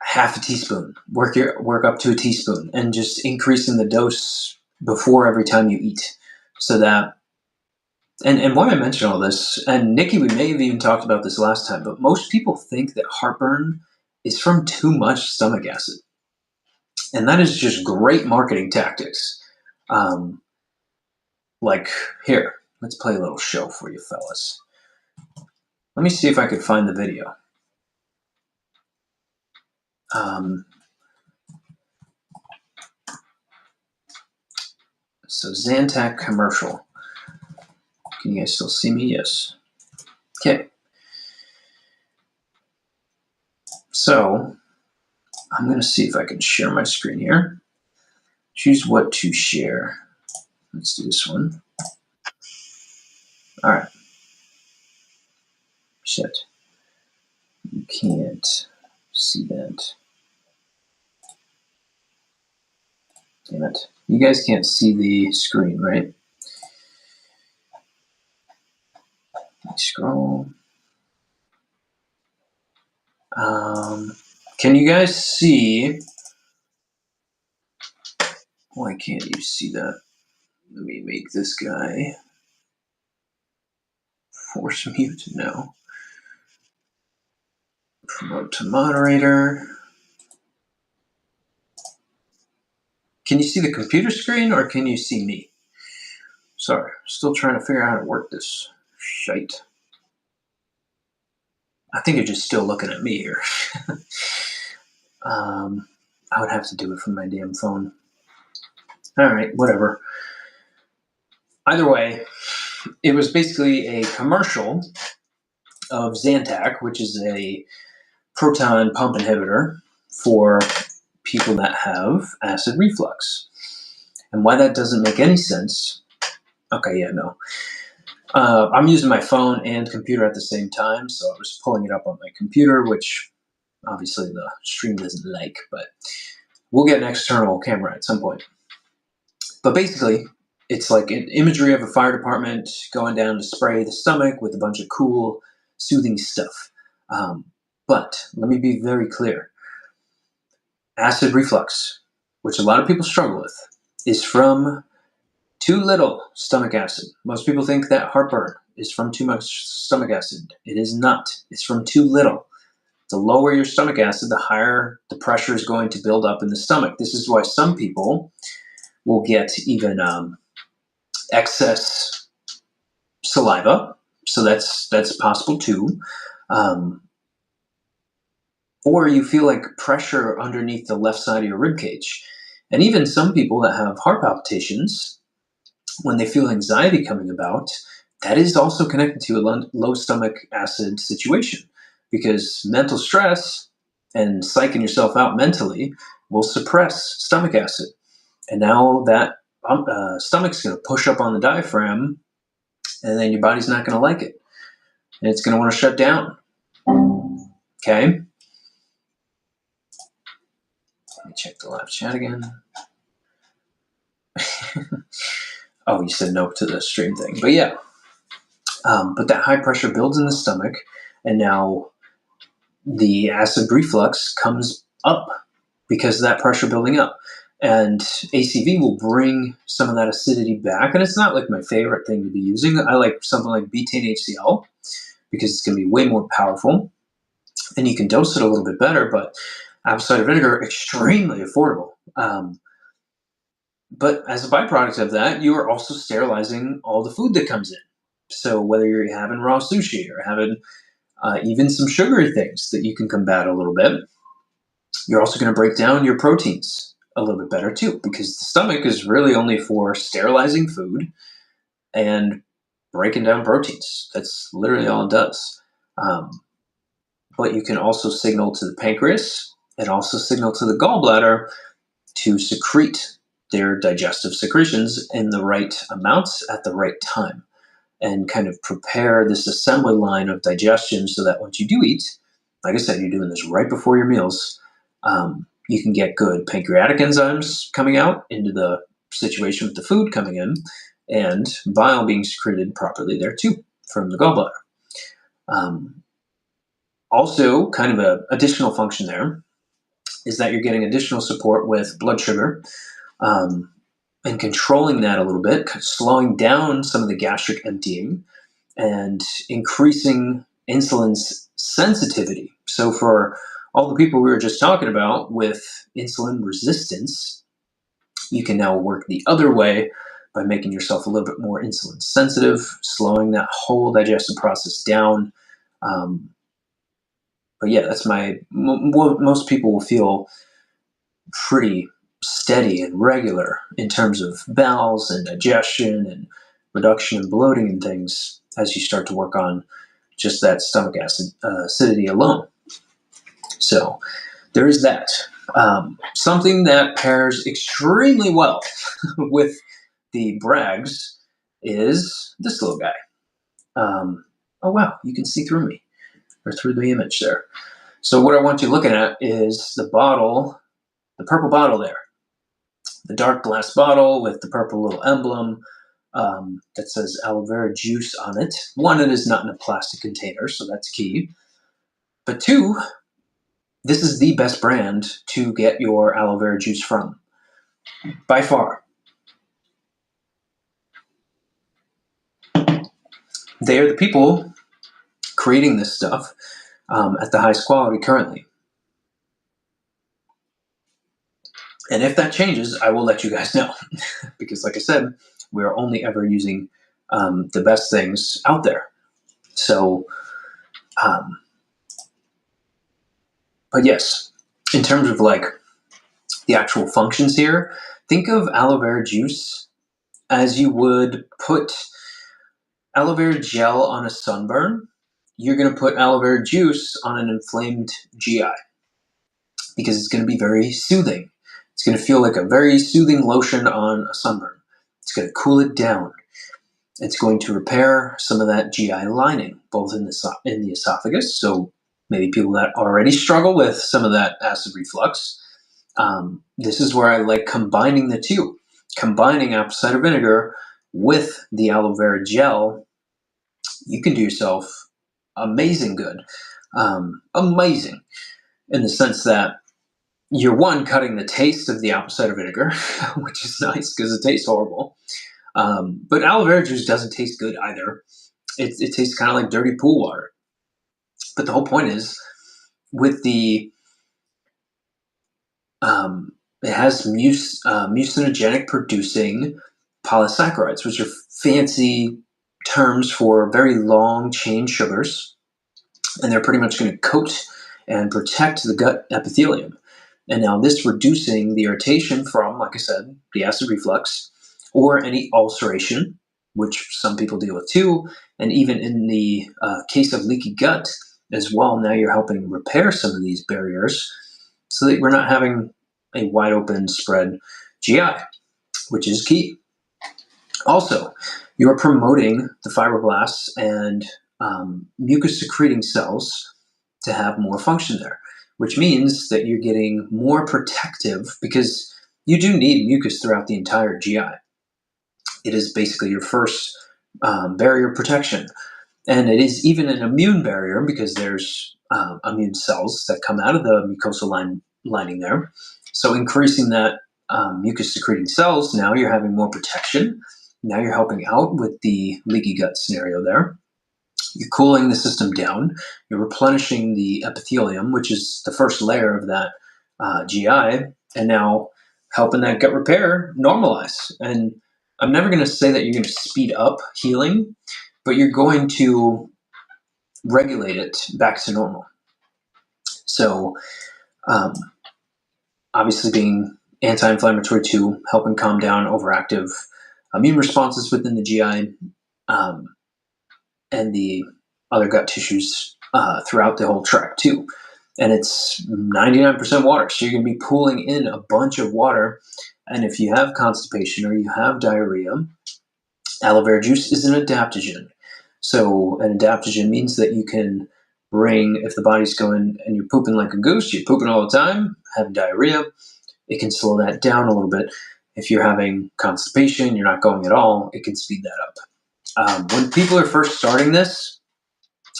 half a teaspoon. Work up to a teaspoon, and just increasing the dose before every time you eat. So that, and why I mention all this, and Nikki, we may have even talked about this last time, but most people think that heartburn is from too much stomach acid. And that is just great marketing tactics. Like, here, let's play a little show for you fellas. Let me see if I could find the video. So Zantac commercial. Can you guys still see me? Yes. Okay. So I'm going to see if I can share my screen here. Choose what to share. Let's do this one. All right. Shit. You can't see that. Damn it. You guys can't see the screen, right? Scroll. Can you guys see? Why can't you see that? Let me make this guy force mute now. Promote to moderator. Can you see the computer screen or can you see me? Sorry, still trying to figure out how to work this shite. I think you're just still looking at me here. I would have to do it from my damn phone. All right, whatever. Either way, it was basically a commercial of Zantac, which is a proton pump inhibitor for people that have acid reflux. And why that doesn't make any sense. Okay, yeah, no. I'm using my phone and computer at the same time, so I was pulling it up on my computer, which obviously the stream doesn't like, but we'll get an external camera at some point. But basically, it's like an imagery of a fire department going down to spray the stomach with a bunch of cool, soothing stuff. But let me be very clear. Acid reflux, which a lot of people struggle with, is from too little stomach acid. Most people think that heartburn is from too much stomach acid. It is not. It's from too little. The lower your stomach acid, the higher the pressure is going to build up in the stomach. This is why some people will get even excess saliva. So that's possible too. Or you feel like pressure underneath the left side of your rib cage. And even some people that have heart palpitations, when they feel anxiety coming about, that is also connected to a low stomach acid situation, because mental stress and psyching yourself out mentally will suppress stomach acid. And now that stomach's going to push up on the diaphragm, and then your body's not going to like it. And it's going to want to shut down. Okay? Let me check the live chat again. Oh, you said no to the stream thing. But yeah. But that high pressure builds in the stomach, and now the acid reflux comes up because of that pressure building up. And ACV will bring some of that acidity back. And it's not like my favorite thing to be using. I like something like betaine HCl because it's going to be way more powerful. And you can dose it a little bit better, but apple cider vinegar, extremely affordable. But as a byproduct of that, you are also sterilizing all the food that comes in. So whether you're having raw sushi or having even some sugary things that you can combat a little bit, you're also going to break down your proteins a little bit better too, because the stomach is really only for sterilizing food and breaking down proteins. That's literally all it does. But you can also signal to the pancreas and also signal to the gallbladder to secrete their digestive secretions in the right amounts at the right time, and kind of prepare this assembly line of digestion so that once you do eat, like I said, you're doing this right before your meals, you can get good pancreatic enzymes coming out into the situation with the food coming in, and bile being secreted properly there too from the gallbladder. Also, kind of an additional function there is that you're getting additional support with blood sugar, and controlling that a little bit, slowing down some of the gastric emptying, and increasing insulin's sensitivity. So for all the people we were just talking about with insulin resistance, you can now work the other way by making yourself a little bit more insulin sensitive, slowing that whole digestive process down. But yeah, that's most people will feel pretty steady and regular in terms of bowels and digestion and reduction in bloating and things as you start to work on just that stomach acidity alone. So there is that. Something that pairs extremely well with the Bragg's is this little guy. Oh wow, you can see through me, or through the image there. So what I want you looking at is the bottle, the purple bottle there. The dark glass bottle with the purple little emblem that says aloe vera juice on it. One, it is not in a plastic container, so that's key. But two, this is the best brand to get your aloe vera juice from, by far. They are the people creating this stuff at the highest quality currently. And if that changes, I will let you guys know. Because like I said, we're only ever using the best things out there. So, but yes, in terms of like the actual functions here, think of aloe vera juice as you would put aloe vera gel on a sunburn. You're going to put aloe vera juice on an inflamed GI because it's going to be very soothing. It's going to feel like a very soothing lotion on a sunburn. It's going to cool it down. It's going to repair some of that GI lining, both in the esophagus. So maybe people that already struggle with some of that acid reflux. This is where I like combining the two. Combining apple cider vinegar with the aloe vera gel, you can do yourself amazing good. Amazing in the sense that you're one, cutting the taste of the apple cider vinegar, which is nice because it tastes horrible. But aloe vera juice doesn't taste good either. It tastes kind of like dirty pool water. But the whole point is, with the it has mucinogenic producing polysaccharides, which are fancy terms for very long chain sugars, and they're pretty much going to coat and protect the gut epithelium. And now this reducing the irritation from, like I said, the acid reflux or any ulceration, which some people deal with too, and even in the case of leaky gut as well, now you're helping repair some of these barriers so that we're not having a wide open spread GI, which is key. Also, you're promoting the fibroblasts and mucus secreting cells to have more function there, which means that you're getting more protective because you do need mucus throughout the entire GI. It is basically your first barrier protection. And it is even an immune barrier because there's immune cells that come out of the mucosal lining there. So increasing that mucus secreting cells, now you're having more protection. Now you're helping out with the leaky gut scenario there. You're cooling the system down. You're replenishing the epithelium, which is the first layer of that GI, and now helping that gut repair normalize. And I'm never going to say that you're going to speed up healing, but you're going to regulate it back to normal. So, obviously, being anti-inflammatory too, helping calm down overactive immune responses within the GI and the other gut tissues throughout the whole tract too. And it's 99% water, so you're going to be pulling in a bunch of water. And if you have constipation or you have diarrhea, aloe vera juice is an adaptogen. So an adaptogen means that you can bring, if the body's going and you're pooping like a goose, you're pooping all the time, having diarrhea, it can slow that down a little bit. If you're having constipation, you're not going at all, it can speed that up. When people are first starting this,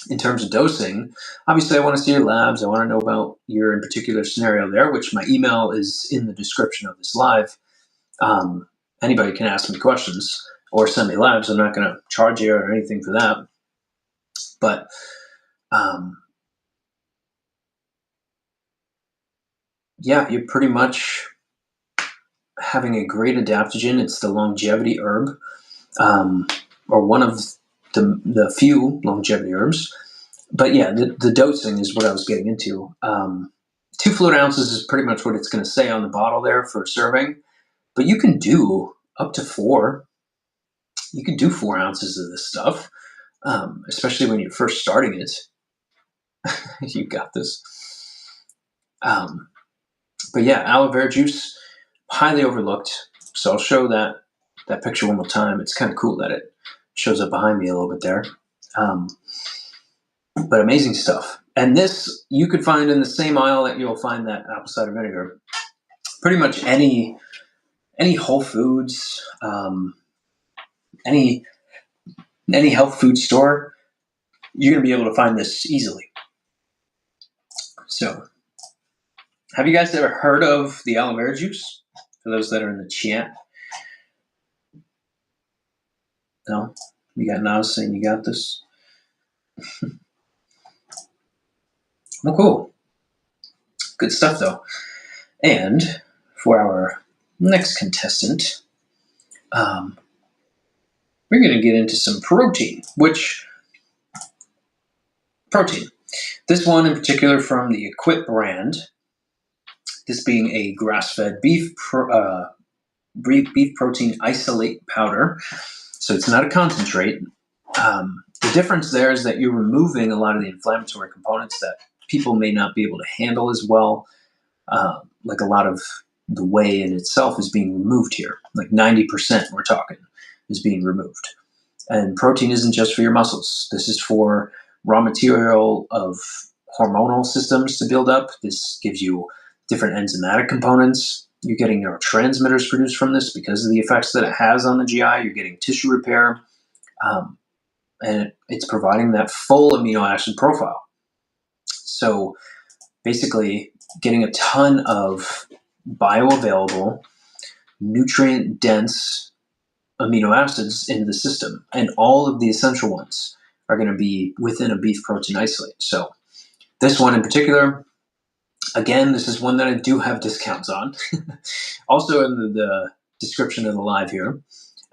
in terms of dosing, obviously I want to see your labs. I want to know about your in particular scenario there, which my email is in the description of this live. Anybody can ask me questions or send me labs. I'm not going to charge you or anything for that. But yeah, you're pretty much having a great adaptogen. It's the longevity herb, or one of the few longevity herbs. But yeah, the dosing is what I was getting into. 2 fluid ounces is pretty much what it's going to say on the bottle there for serving. But you can do up to 4. You can do 4 ounces of this stuff, especially when you're first starting it. You got this. But yeah, aloe vera juice, highly overlooked. So I'll show that picture one more time. It's kind of cool that it shows up behind me a little bit there. But amazing stuff. And this you could find in the same aisle that you'll find that apple cider vinegar. Pretty much any Whole Foods, any health food store, you're going to be able to find this easily. So, have you guys ever heard of the aloe vera juice? For those that are in the chat. No? You got nods saying you got this? Well, cool. Good stuff, though. And for our next contestant, we're going to get into some protein, protein. This one in particular from the Equip brand, this being a grass-fed beef protein isolate powder. So it's not a concentrate. The difference there is that you're removing a lot of the inflammatory components that people may not be able to handle as well. Like a lot of the whey in itself is being removed here. Like 90% we're talking is being removed. And protein isn't just for your muscles. This is for raw material of hormonal systems to build up. This gives you different enzymatic components. You're getting neurotransmitters produced from this because of the effects that it has on the GI. You're getting tissue repair. And it's providing that full amino acid profile. So basically getting a ton of bioavailable, nutrient-dense amino acids into the system. And all of the essential ones are going to be within a beef protein isolate. So this one in particular, again, this is one that I do have discounts on. Also in the description of the live here.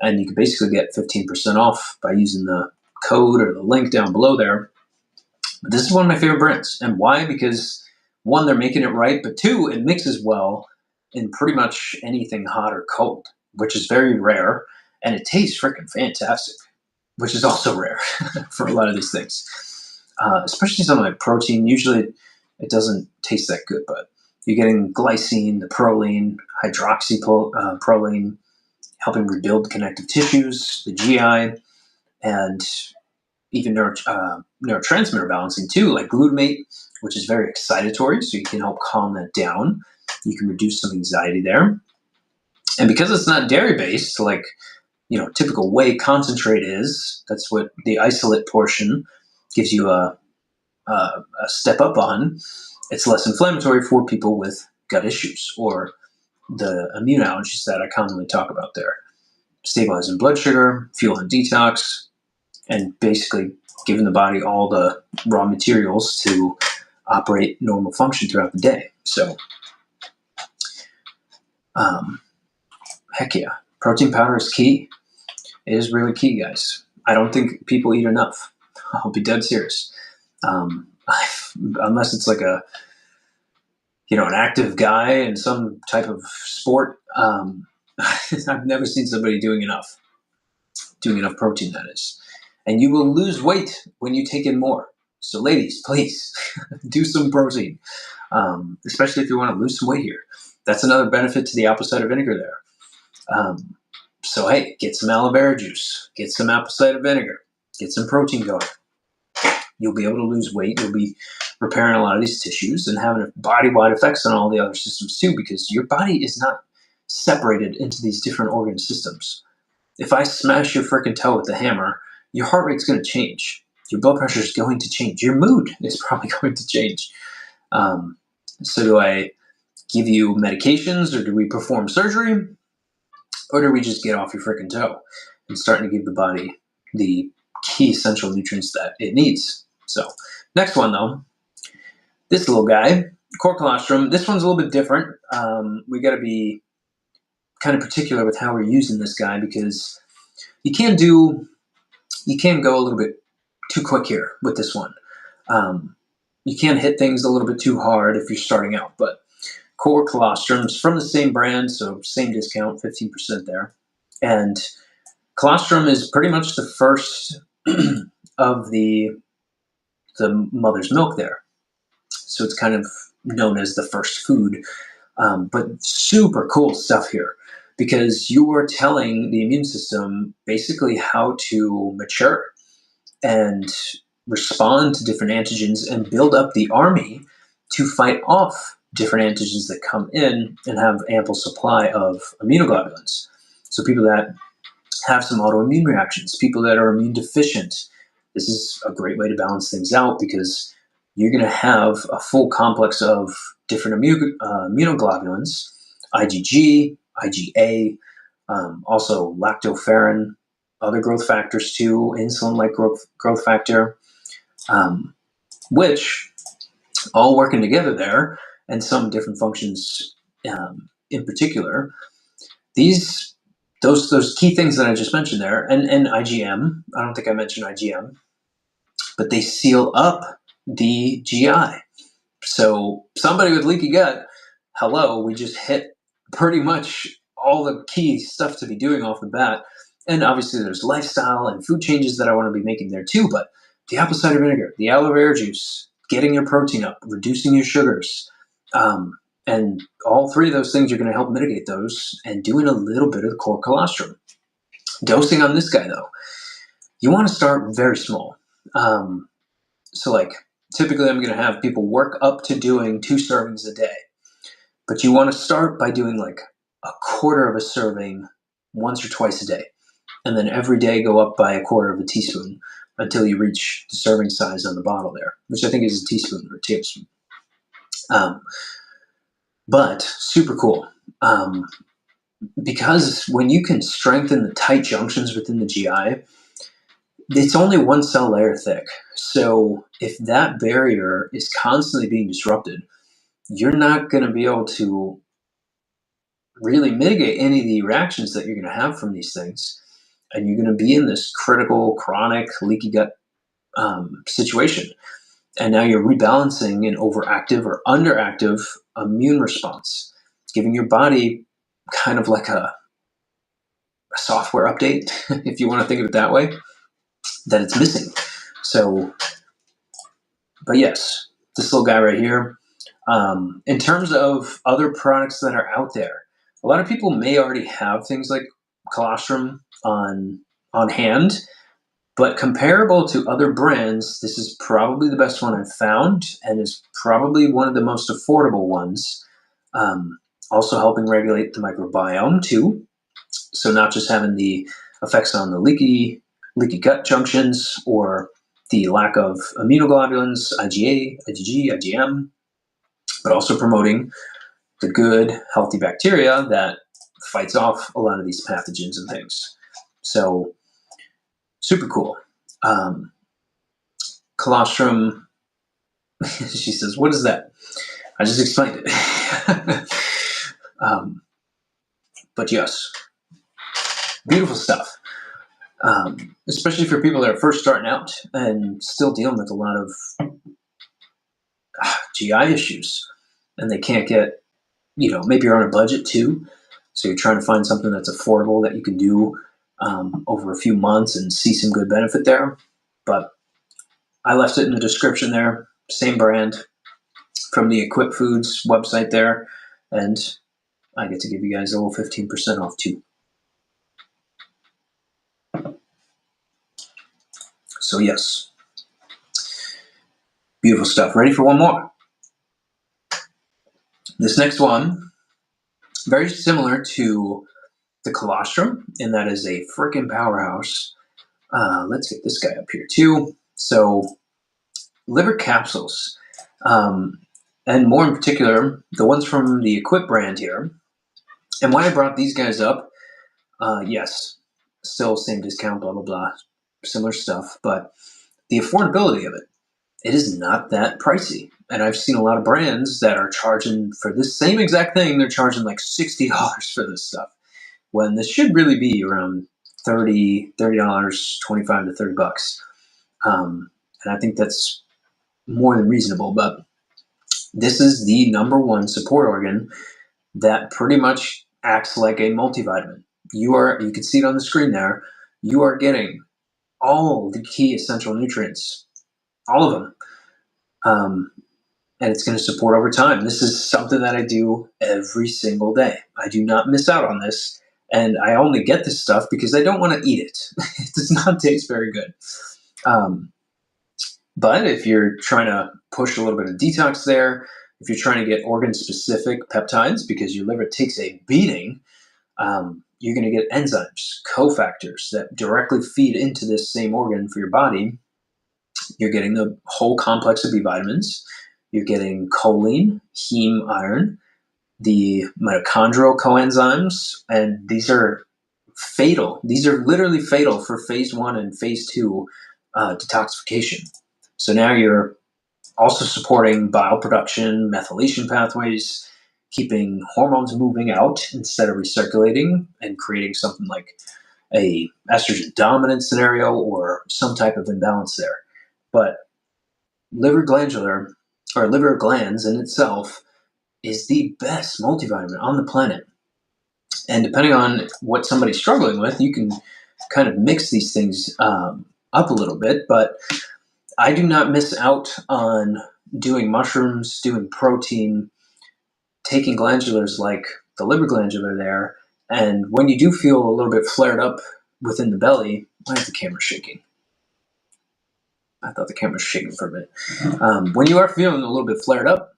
And you can basically get 15% off by using the code or the link down below there. But this is one of my favorite brands. And why? Because one, they're making it right, but two, it mixes well in pretty much anything hot or cold, which is very rare. And it tastes freaking fantastic, which is also rare for a lot of these things. Especially something like protein. Usually it doesn't taste that good, but you're getting glycine, the proline, hydroxyproline, helping rebuild connective tissues, the GI, and even neurotransmitter balancing too, like glutamate, which is very excitatory, so you can help calm that down. You can reduce some anxiety there. And because it's not dairy-based, like typical whey concentrate is, that's what the isolate portion gives you a step up on. It's less inflammatory for people with gut issues or the immune allergies that I commonly talk about there. Stabilizing blood sugar, fueling detox, and basically giving the body all the raw materials to operate normal function throughout the day. So, heck yeah, protein powder is key. It is really key, guys. I don't think people eat enough. I'll be dead serious. Unless it's like an active guy in some type of sport. I've never seen somebody doing enough protein, that is. And you will lose weight when you take in more. So ladies, please do some protein, especially if you want to lose some weight here. That's another benefit to the apple cider vinegar there. So hey, get some aloe vera juice, get some apple cider vinegar, get some protein going. You'll be able to lose weight. You'll be repairing a lot of these tissues and having body-wide effects on all the other systems too, because your body is not separated into these different organ systems. If I smash your freaking toe with a hammer, your heart rate's going to change. Your blood pressure is going to change. Your mood is probably going to change. So do I give you medications, or do we perform surgery? Or do we just get off your freaking toe and start to give the body the key essential nutrients that it needs? So next one, though, this little guy, core colostrum. This one's a little bit different. We got to be kind of particular with how we're using this guy, because you can go a little bit too quick here with this one. You can hit things a little bit too hard if you're starting out, but core colostrum's from the same brand, so same discount, 15% there. And colostrum is pretty much the first of the mother's milk there. So it's kind of known as the first food, but super cool stuff here, because you are telling the immune system basically how to mature and respond to different antigens and build up the army to fight off different antigens that come in and have ample supply of immunoglobulins. So people that have some autoimmune reactions, people that are immune deficient, this is a great way to balance things out, because you're going to have a full complex of different immunoglobulins, IgG, IgA, also lactoferrin, other growth factors too, insulin-like growth factor, which all working together there, and some different functions in particular. Those key things that I just mentioned there, and IgM. I don't think I mentioned IgM, but they seal up the GI. So somebody with leaky gut, hello, we just hit pretty much all the key stuff to be doing off the bat. And obviously there's lifestyle and food changes that I want to be making there too, but the apple cider vinegar, the aloe vera juice, getting your protein up, reducing your sugars, and all three of those things are going to help mitigate those, and doing a little bit of the core colostrum. Dosing on this guy though, you want to start very small. So like typically I'm going to have people work up to doing 2 servings a day, but you want to start by doing like a quarter of a serving once or twice a day, and then every day go up by a quarter of a teaspoon until you reach the serving size on the bottle there, which I think is a teaspoon or a tablespoon. But super cool, because when you can strengthen the tight junctions within the GI, it's only 1 cell layer thick. So if that barrier is constantly being disrupted, you're not going to be able to really mitigate any of the reactions that you're going to have from these things. And you're going to be in this critical, chronic, leaky gut situation. And now you're rebalancing an overactive or underactive immune response. It's giving your body kind of like a software update, if you want to think of it that way, that it's missing. So, but yes, this little guy right here. In terms of other products that are out there, a lot of people may already have things like colostrum on hand, but comparable to other brands, this is probably the best one I've found, and is probably one of the most affordable ones. Also helping regulate the microbiome too. So not just having the effects on the leaky gut junctions or the lack of immunoglobulins, IgA, IgG, IgM, but also promoting the good, healthy bacteria that fights off a lot of these pathogens and things. So super cool. Colostrum, she says, what is that? I just explained it. But yes, beautiful stuff. Especially for people that are first starting out and still dealing with a lot of GI issues, and they can't get, maybe you're on a budget too, so you're trying to find something that's affordable that you can do over a few months and see some good benefit there. But I left it in the description there, same brand from the Equip Foods website there, and I get to give you guys a little 15% off too. So yes, beautiful stuff. Ready for one more? This next one, very similar to the colostrum, and that is a freaking powerhouse. Let's get this guy up here too. So liver capsules, and more in particular, the ones from the Equip brand here. And why I brought these guys up, yes, still same discount, blah, blah, blah, similar stuff, but the affordability of it, it is not that pricey. And I've seen a lot of brands that are charging for this same exact thing, they're charging like $60 for this stuff, when this should really be around $30, $25 to $30. And I think that's more than reasonable, but this is the #1 support organ that pretty much acts like a multivitamin. You can see it on the screen there. You are getting all the key essential nutrients, all of them. And it's going to support over time. This is something that I do every single day. I do not miss out on this. And I only get this stuff because I don't want to eat it. It does not taste very good. But if you're trying to push a little bit of detox there, if you're trying to get organ-specific peptides because your liver takes a beating, you're going to get enzymes, cofactors that directly feed into this same organ for your body. You're getting the whole complex of B vitamins. You're getting choline, heme iron, the mitochondrial coenzymes, and these are fatal. These are literally fatal for phase 1 and phase 2 detoxification. So now you're Also supporting bile production, methylation pathways, keeping hormones moving out instead of recirculating and creating something like a estrogen dominant scenario or some type of imbalance there. But liver glands in itself is the best multivitamin on the planet. And depending on what somebody's struggling with, you can kind of mix these things up a little bit. But I do not miss out on doing mushrooms, doing protein, taking glandulars like the liver glandular there. And when you do feel a little bit flared up within the belly, why is the camera shaking? I thought the camera was shaking for a minute. When you are feeling a little bit flared up,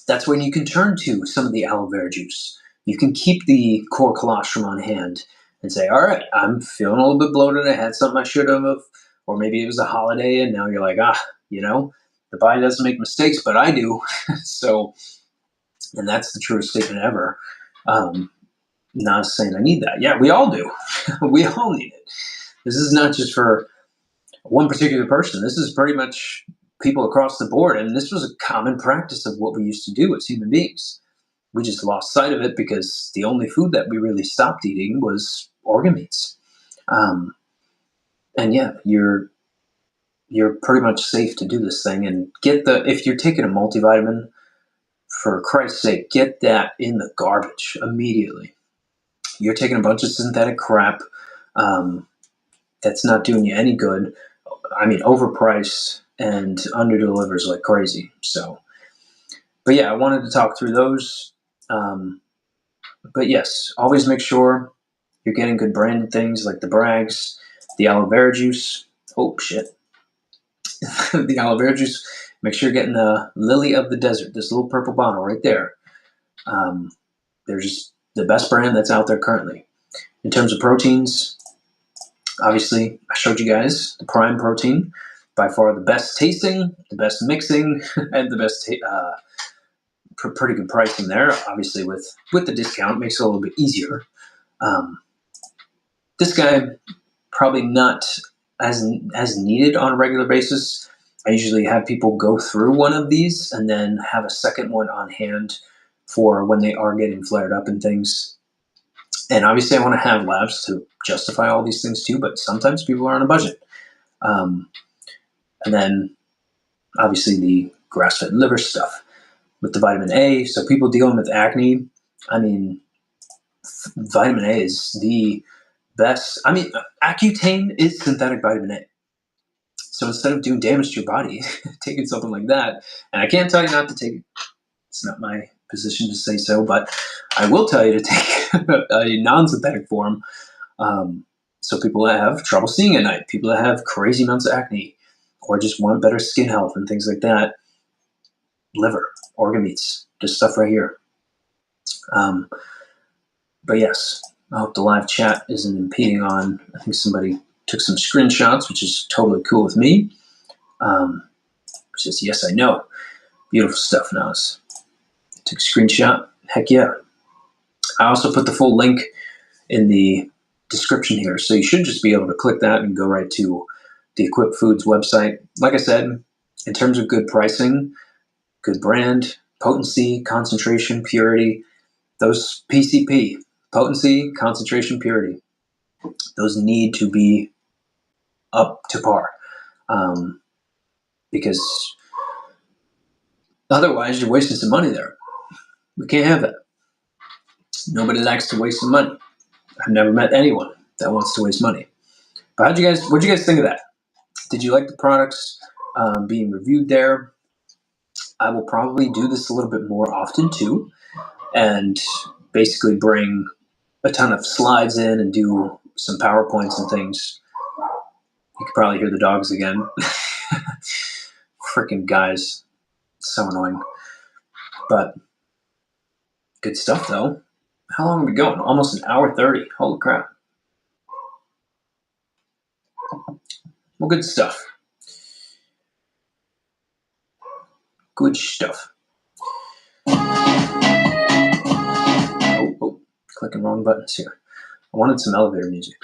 that's when you can turn to some of the aloe vera juice. You can keep the core colostrum on hand and say, all right, I'm feeling a little bit bloated. I had something I should have, or maybe it was a holiday and now you're like, the body doesn't make mistakes, but I do. So, and that's the truest statement ever. Not saying I need that. Yeah, we all do. We all need it. This is not just for one particular person. This is pretty much people across the board. And this was a common practice of what we used to do as human beings. We just lost sight of it because the only food that we really stopped eating was organ meats. And yeah, you're pretty much safe to do this thing and if you're taking a multivitamin, for Christ's sake, get that in the garbage immediately. You're taking a bunch of synthetic crap that's not doing you any good. I mean, overpriced and underdelivers like crazy. So, but yeah, I wanted to talk through those. But yes, always make sure you're getting good branded things like the Bragg's, the aloe vera juice. Oh, shit. The aloe vera juice. Make sure you're getting the Lily of the Desert, this little purple bottle right there. There's the best brand that's out there currently. In terms of proteins, obviously, I showed you guys the Prime protein. By far the best tasting, the best mixing, and the best pretty good pricing there. Obviously, with the discount, makes it a little bit easier. This guy, probably not as needed on a regular basis. I usually have people go through one of these and then have a second one on hand for when they are getting flared up and things. And obviously, I want to have labs to justify all these things too, but sometimes people are on a budget. And then, obviously, the grass-fed liver stuff with the vitamin A. So people dealing with acne, I mean, vitamin A is the best. I mean, Accutane is synthetic vitamin A. So instead of doing damage to your body, taking something like that, and I can't tell you not to take it. It's not my position to say so, but I will tell you to take a non-synthetic form. So people that have trouble seeing at night, people that have crazy amounts of acne, or just want better skin health and things like that, liver, organ meats, this stuff right here. But yes, I hope the live chat isn't impeding on. I think somebody took some screenshots, which is totally cool with me. Says, yes, I know. Beautiful stuff, Nas. Took a screenshot. Heck yeah. I also put the full link in the description here, so you should just be able to click that and go right to the Equip Foods website. Like I said, in terms of good pricing, good brand, potency, concentration, purity, those PCP, potency, concentration, purity, those need to be up to par. Because otherwise you're wasting some money there. We can't have that. Nobody likes to waste some money. I've never met anyone that wants to waste money. But what'd you guys think of that? Did you like the products being reviewed there? I will probably do this a little bit more often too, and basically bring a ton of slides in and do some PowerPoints and things. You could probably hear the dogs again. Freaking guys. So annoying. But good stuff though. How long are we going? Almost an hour 30. Holy crap. Well, good stuff. Good stuff. Oh, clicking wrong buttons here. I wanted some elevator music.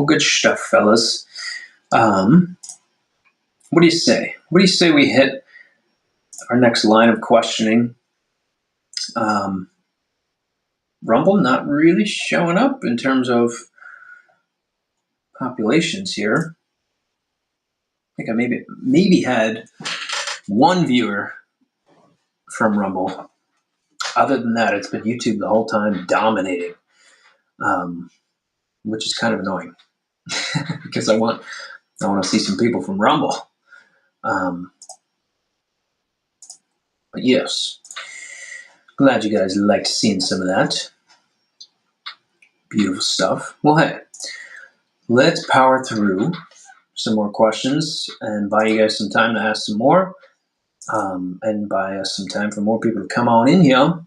Well, good stuff, fellas. What do you say? What do you say we hit our next line of questioning? Rumble not really showing up in terms of populations here. I think I maybe had one viewer from Rumble. Other than that, it's been YouTube the whole time, dominating, which is kind of annoying because I want to see some people from Rumble. But yes, glad you guys liked seeing some of that. Beautiful stuff. Well, hey, let's power through some more questions and buy you guys some time to ask some more, and buy us some time for more people to come on in here.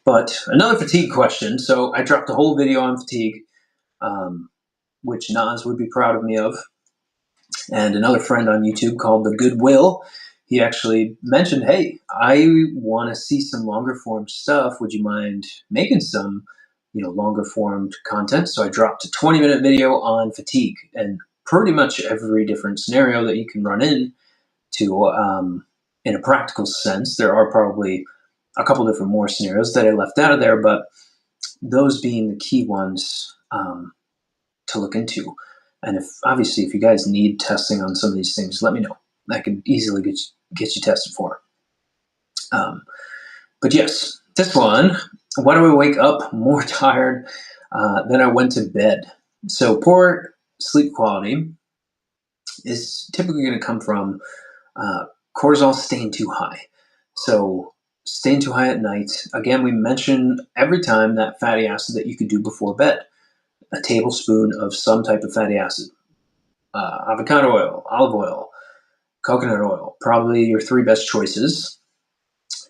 But another fatigue question. So I dropped a whole video on fatigue, which Nas would be proud of me of. And another friend on YouTube called The Goodwill, he actually mentioned, hey, I want to see some longer form stuff. Would you mind making some, longer formed content? So I dropped a 20-minute video on fatigue and pretty much every different scenario that you can run into in a practical sense. There are probably a couple different more scenarios that I left out of there, but those being the key ones to look into. And if you guys need testing on some of these things, let me know. I can easily get you tested for. But yes, this one, why do I wake up more tired than I went to bed? So poor sleep quality is typically going to come from cortisol staying too high. So staying too high at night, again, we mention every time that fatty acid that you could do before bed. A tablespoon of some type of fatty acid. Avocado oil, olive oil, coconut oil, probably your three best choices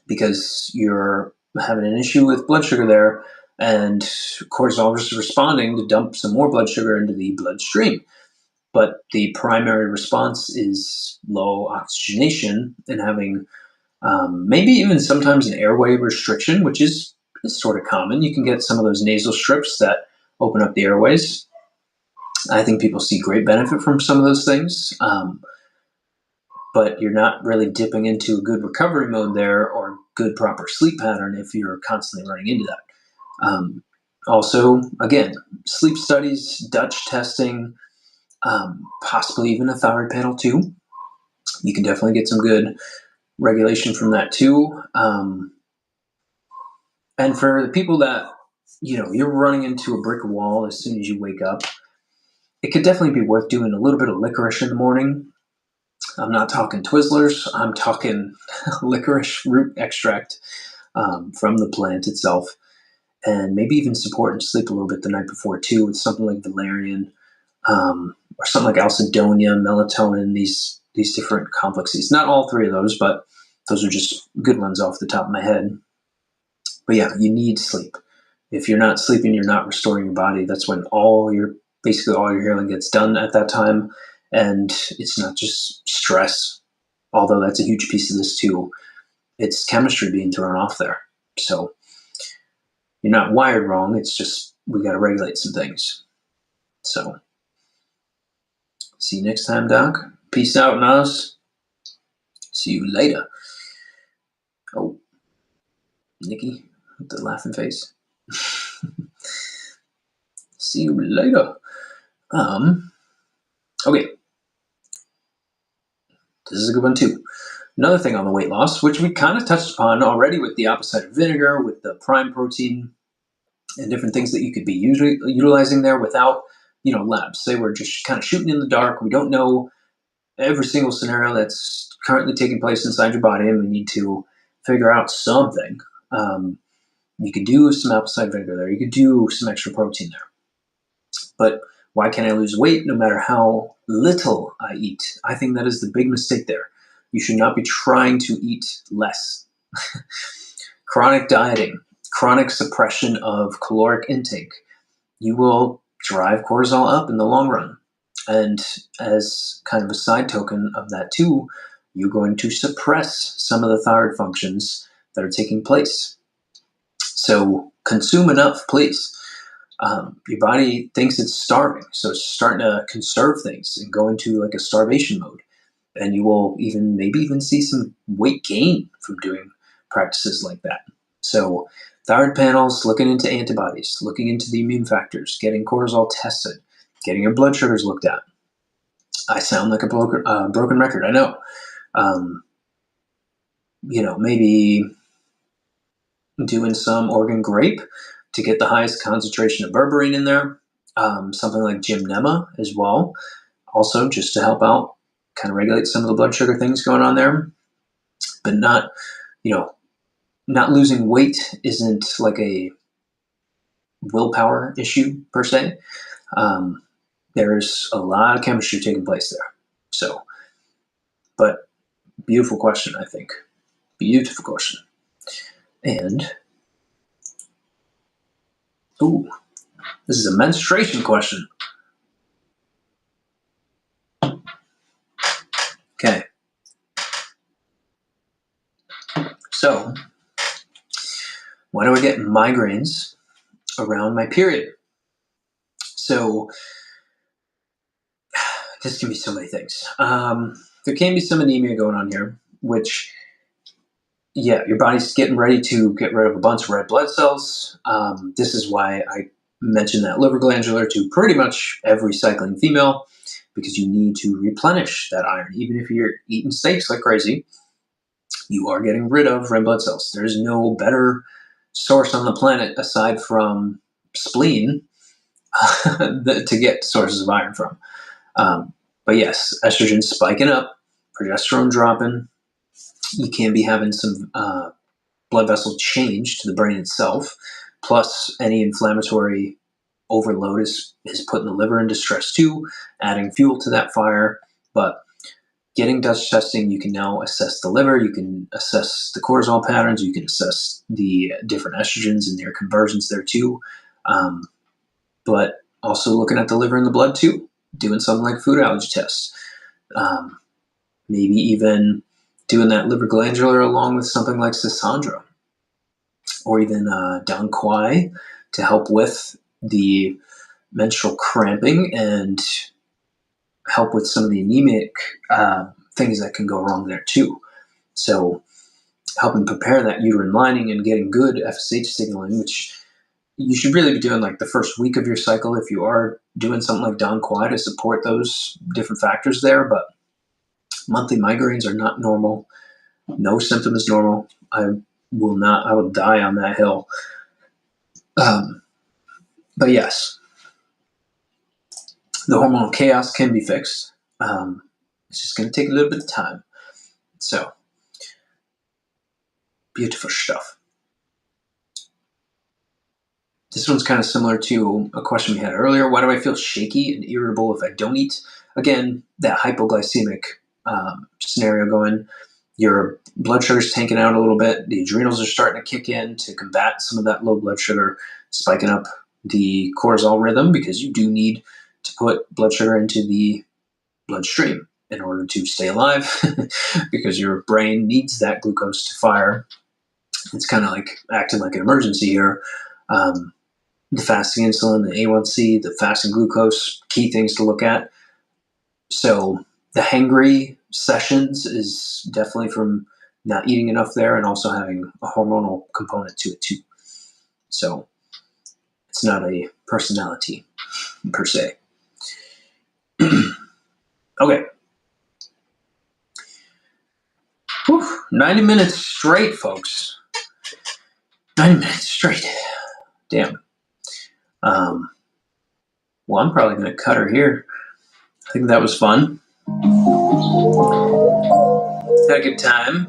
because you're having an issue with blood sugar there and cortisol is responding to dump some more blood sugar into the bloodstream. But the primary response is low oxygenation and having maybe even sometimes an airway restriction, which is sort of common. You can get some of those nasal strips that open up the airways. I think people see great benefit from some of those things, but you're not really dipping into a good recovery mode there or good proper sleep pattern if you're constantly running into that. Also, again, sleep studies, Dutch testing, possibly even a thyroid panel too. You can definitely get some good regulation from that too. And for the people that, you're running into a brick wall as soon as you wake up, it could definitely be worth doing a little bit of licorice in the morning. I'm not talking Twizzlers. I'm talking licorice root extract from the plant itself. And maybe even supporting sleep a little bit the night before too with something like valerian or something like alcidonia, melatonin, these different complexes. Not all three of those, but those are just good ones off the top of my head. But yeah, you need sleep. If you're not sleeping, you're not restoring your body. That's when basically all your healing gets done at that time. And it's not just stress, although that's a huge piece of this too. It's chemistry being thrown off there. So you're not wired wrong. It's just we got to regulate some things. So see you next time, Doc. Peace out, Nas. See you later. Oh, Nikki with the laughing face. See you later. Okay. This is a good one too. Another thing on the weight loss, which we kind of touched upon already with the apple cider vinegar, with the prime protein, and different things that you could be utilizing there without, labs. Say we're just kind of shooting in the dark. We don't know every single scenario that's currently taking place inside your body, and we need to figure out something. You could do some apple cider vinegar there. You could do some extra protein there. But why can't I lose weight no matter how little I eat? I think that is the big mistake there. You should not be trying to eat less. Chronic dieting, chronic suppression of caloric intake, you will drive cortisol up in the long run. And as kind of a side token of that too, you're going to suppress some of the thyroid functions that are taking place. So consume enough, please. Your body thinks it's starving, so it's starting to conserve things and go into like a starvation mode. And you will maybe even see some weight gain from doing practices like that. So, thyroid panels, looking into antibodies, looking into the immune factors, getting cortisol tested, getting your blood sugars looked at. I sound like a broken record, I know. Maybe doing some Oregon grape to get the highest concentration of berberine in there. Something like Gymnema as well, also just to help out, kind of regulate some of the blood sugar things going on there. But not losing weight isn't like a willpower issue per se. There's a lot of chemistry taking place there. So, but beautiful question, I think. Beautiful question. And, this is a menstruation question. Okay. So, why do I get migraines around my period? So, this can be so many things. There can be some anemia going on here, which, your body's getting ready to get rid of a bunch of red blood cells. This is why I mentioned that liver glandular to pretty much every cycling female, because you need to replenish that iron. Even if you're eating steaks like crazy, you are getting rid of red blood cells. There's no better source on the planet aside from spleen to get sources of iron from. But yes, estrogen spiking up, progesterone dropping. You can be having some blood vessel change to the brain itself, plus any inflammatory overload is putting the liver in distress too, adding fuel to that fire. But getting Dutch testing, you can now assess the liver, you can assess the cortisol patterns, you can assess the different estrogens and their conversions there too. But also looking at the liver and the blood too, doing something like food allergy tests. Maybe even doing that liver glandular along with something like Sasandra, or even Dong Quai to help with the menstrual cramping and help with some of the anemic things that can go wrong there too. So helping prepare that uterine lining and getting good FSH signaling, which you should really be doing like the first week of your cycle if you are doing something like Dong Quai to support those different factors there. But monthly migraines are not normal. No symptom is normal. I will die on that hill. But yes, the hormonal chaos can be fixed. It's just going to take a little bit of time. So, beautiful stuff. This one's kind of similar to a question we had earlier. Why do I feel shaky and irritable if I don't eat? Again, that hypoglycemic scenario going. Your blood sugar's tanking out a little bit. The adrenals are starting to kick in to combat some of that low blood sugar, spiking up the cortisol rhythm, because you do need to put blood sugar into the bloodstream in order to stay alive, because your brain needs that glucose to fire. It's kind of like acting like an emergency here. The fasting insulin, the A1C, the fasting glucose, key things to look at. So the hangry sessions is definitely from not eating enough there, and also having a hormonal component to it too. So it's not a personality per se. Okay. 90 minutes straight, folks. 90 minutes straight. Damn. Well, I'm probably going to cut her here. I think that was fun. Had a good time.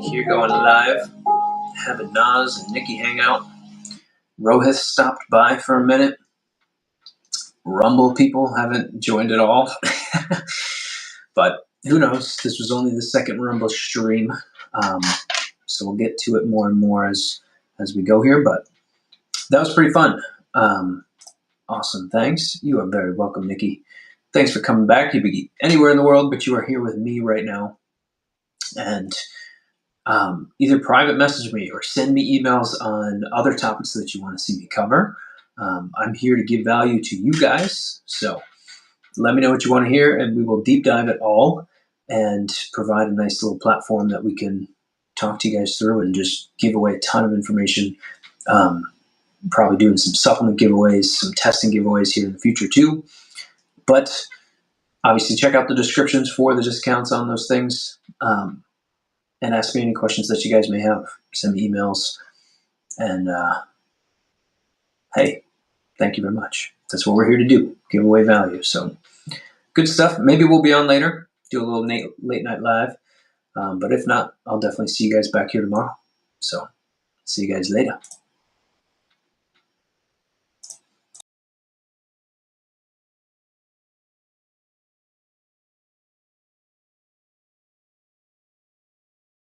Here going live. Having Nas and Nikki hang out. Rohith stopped by for a minute. Rumble people haven't joined at all. But who knows? This was only the second Rumble stream. So we'll get to it more and more as we go here. But that was pretty fun. Awesome. Thanks. You are very welcome, Nikki. Thanks for coming back. You could be anywhere in the world, but you are here with me right now. And either private message me or send me emails on other topics that you want to see me cover. I'm here to give value to you guys. So let me know what you want to hear, and we will deep dive it all and provide a nice little platform that we can talk to you guys through and just give away a ton of information. Probably doing some supplement giveaways, some testing giveaways here in the future too. But obviously check out the descriptions for the discounts on those things, and ask me any questions that you guys may have. Send me emails. And hey, thank you very much. That's what we're here to do, give away value. So good stuff. Maybe we'll be on later, do a little late night live. But if not, I'll definitely see you guys back here tomorrow. So see you guys later.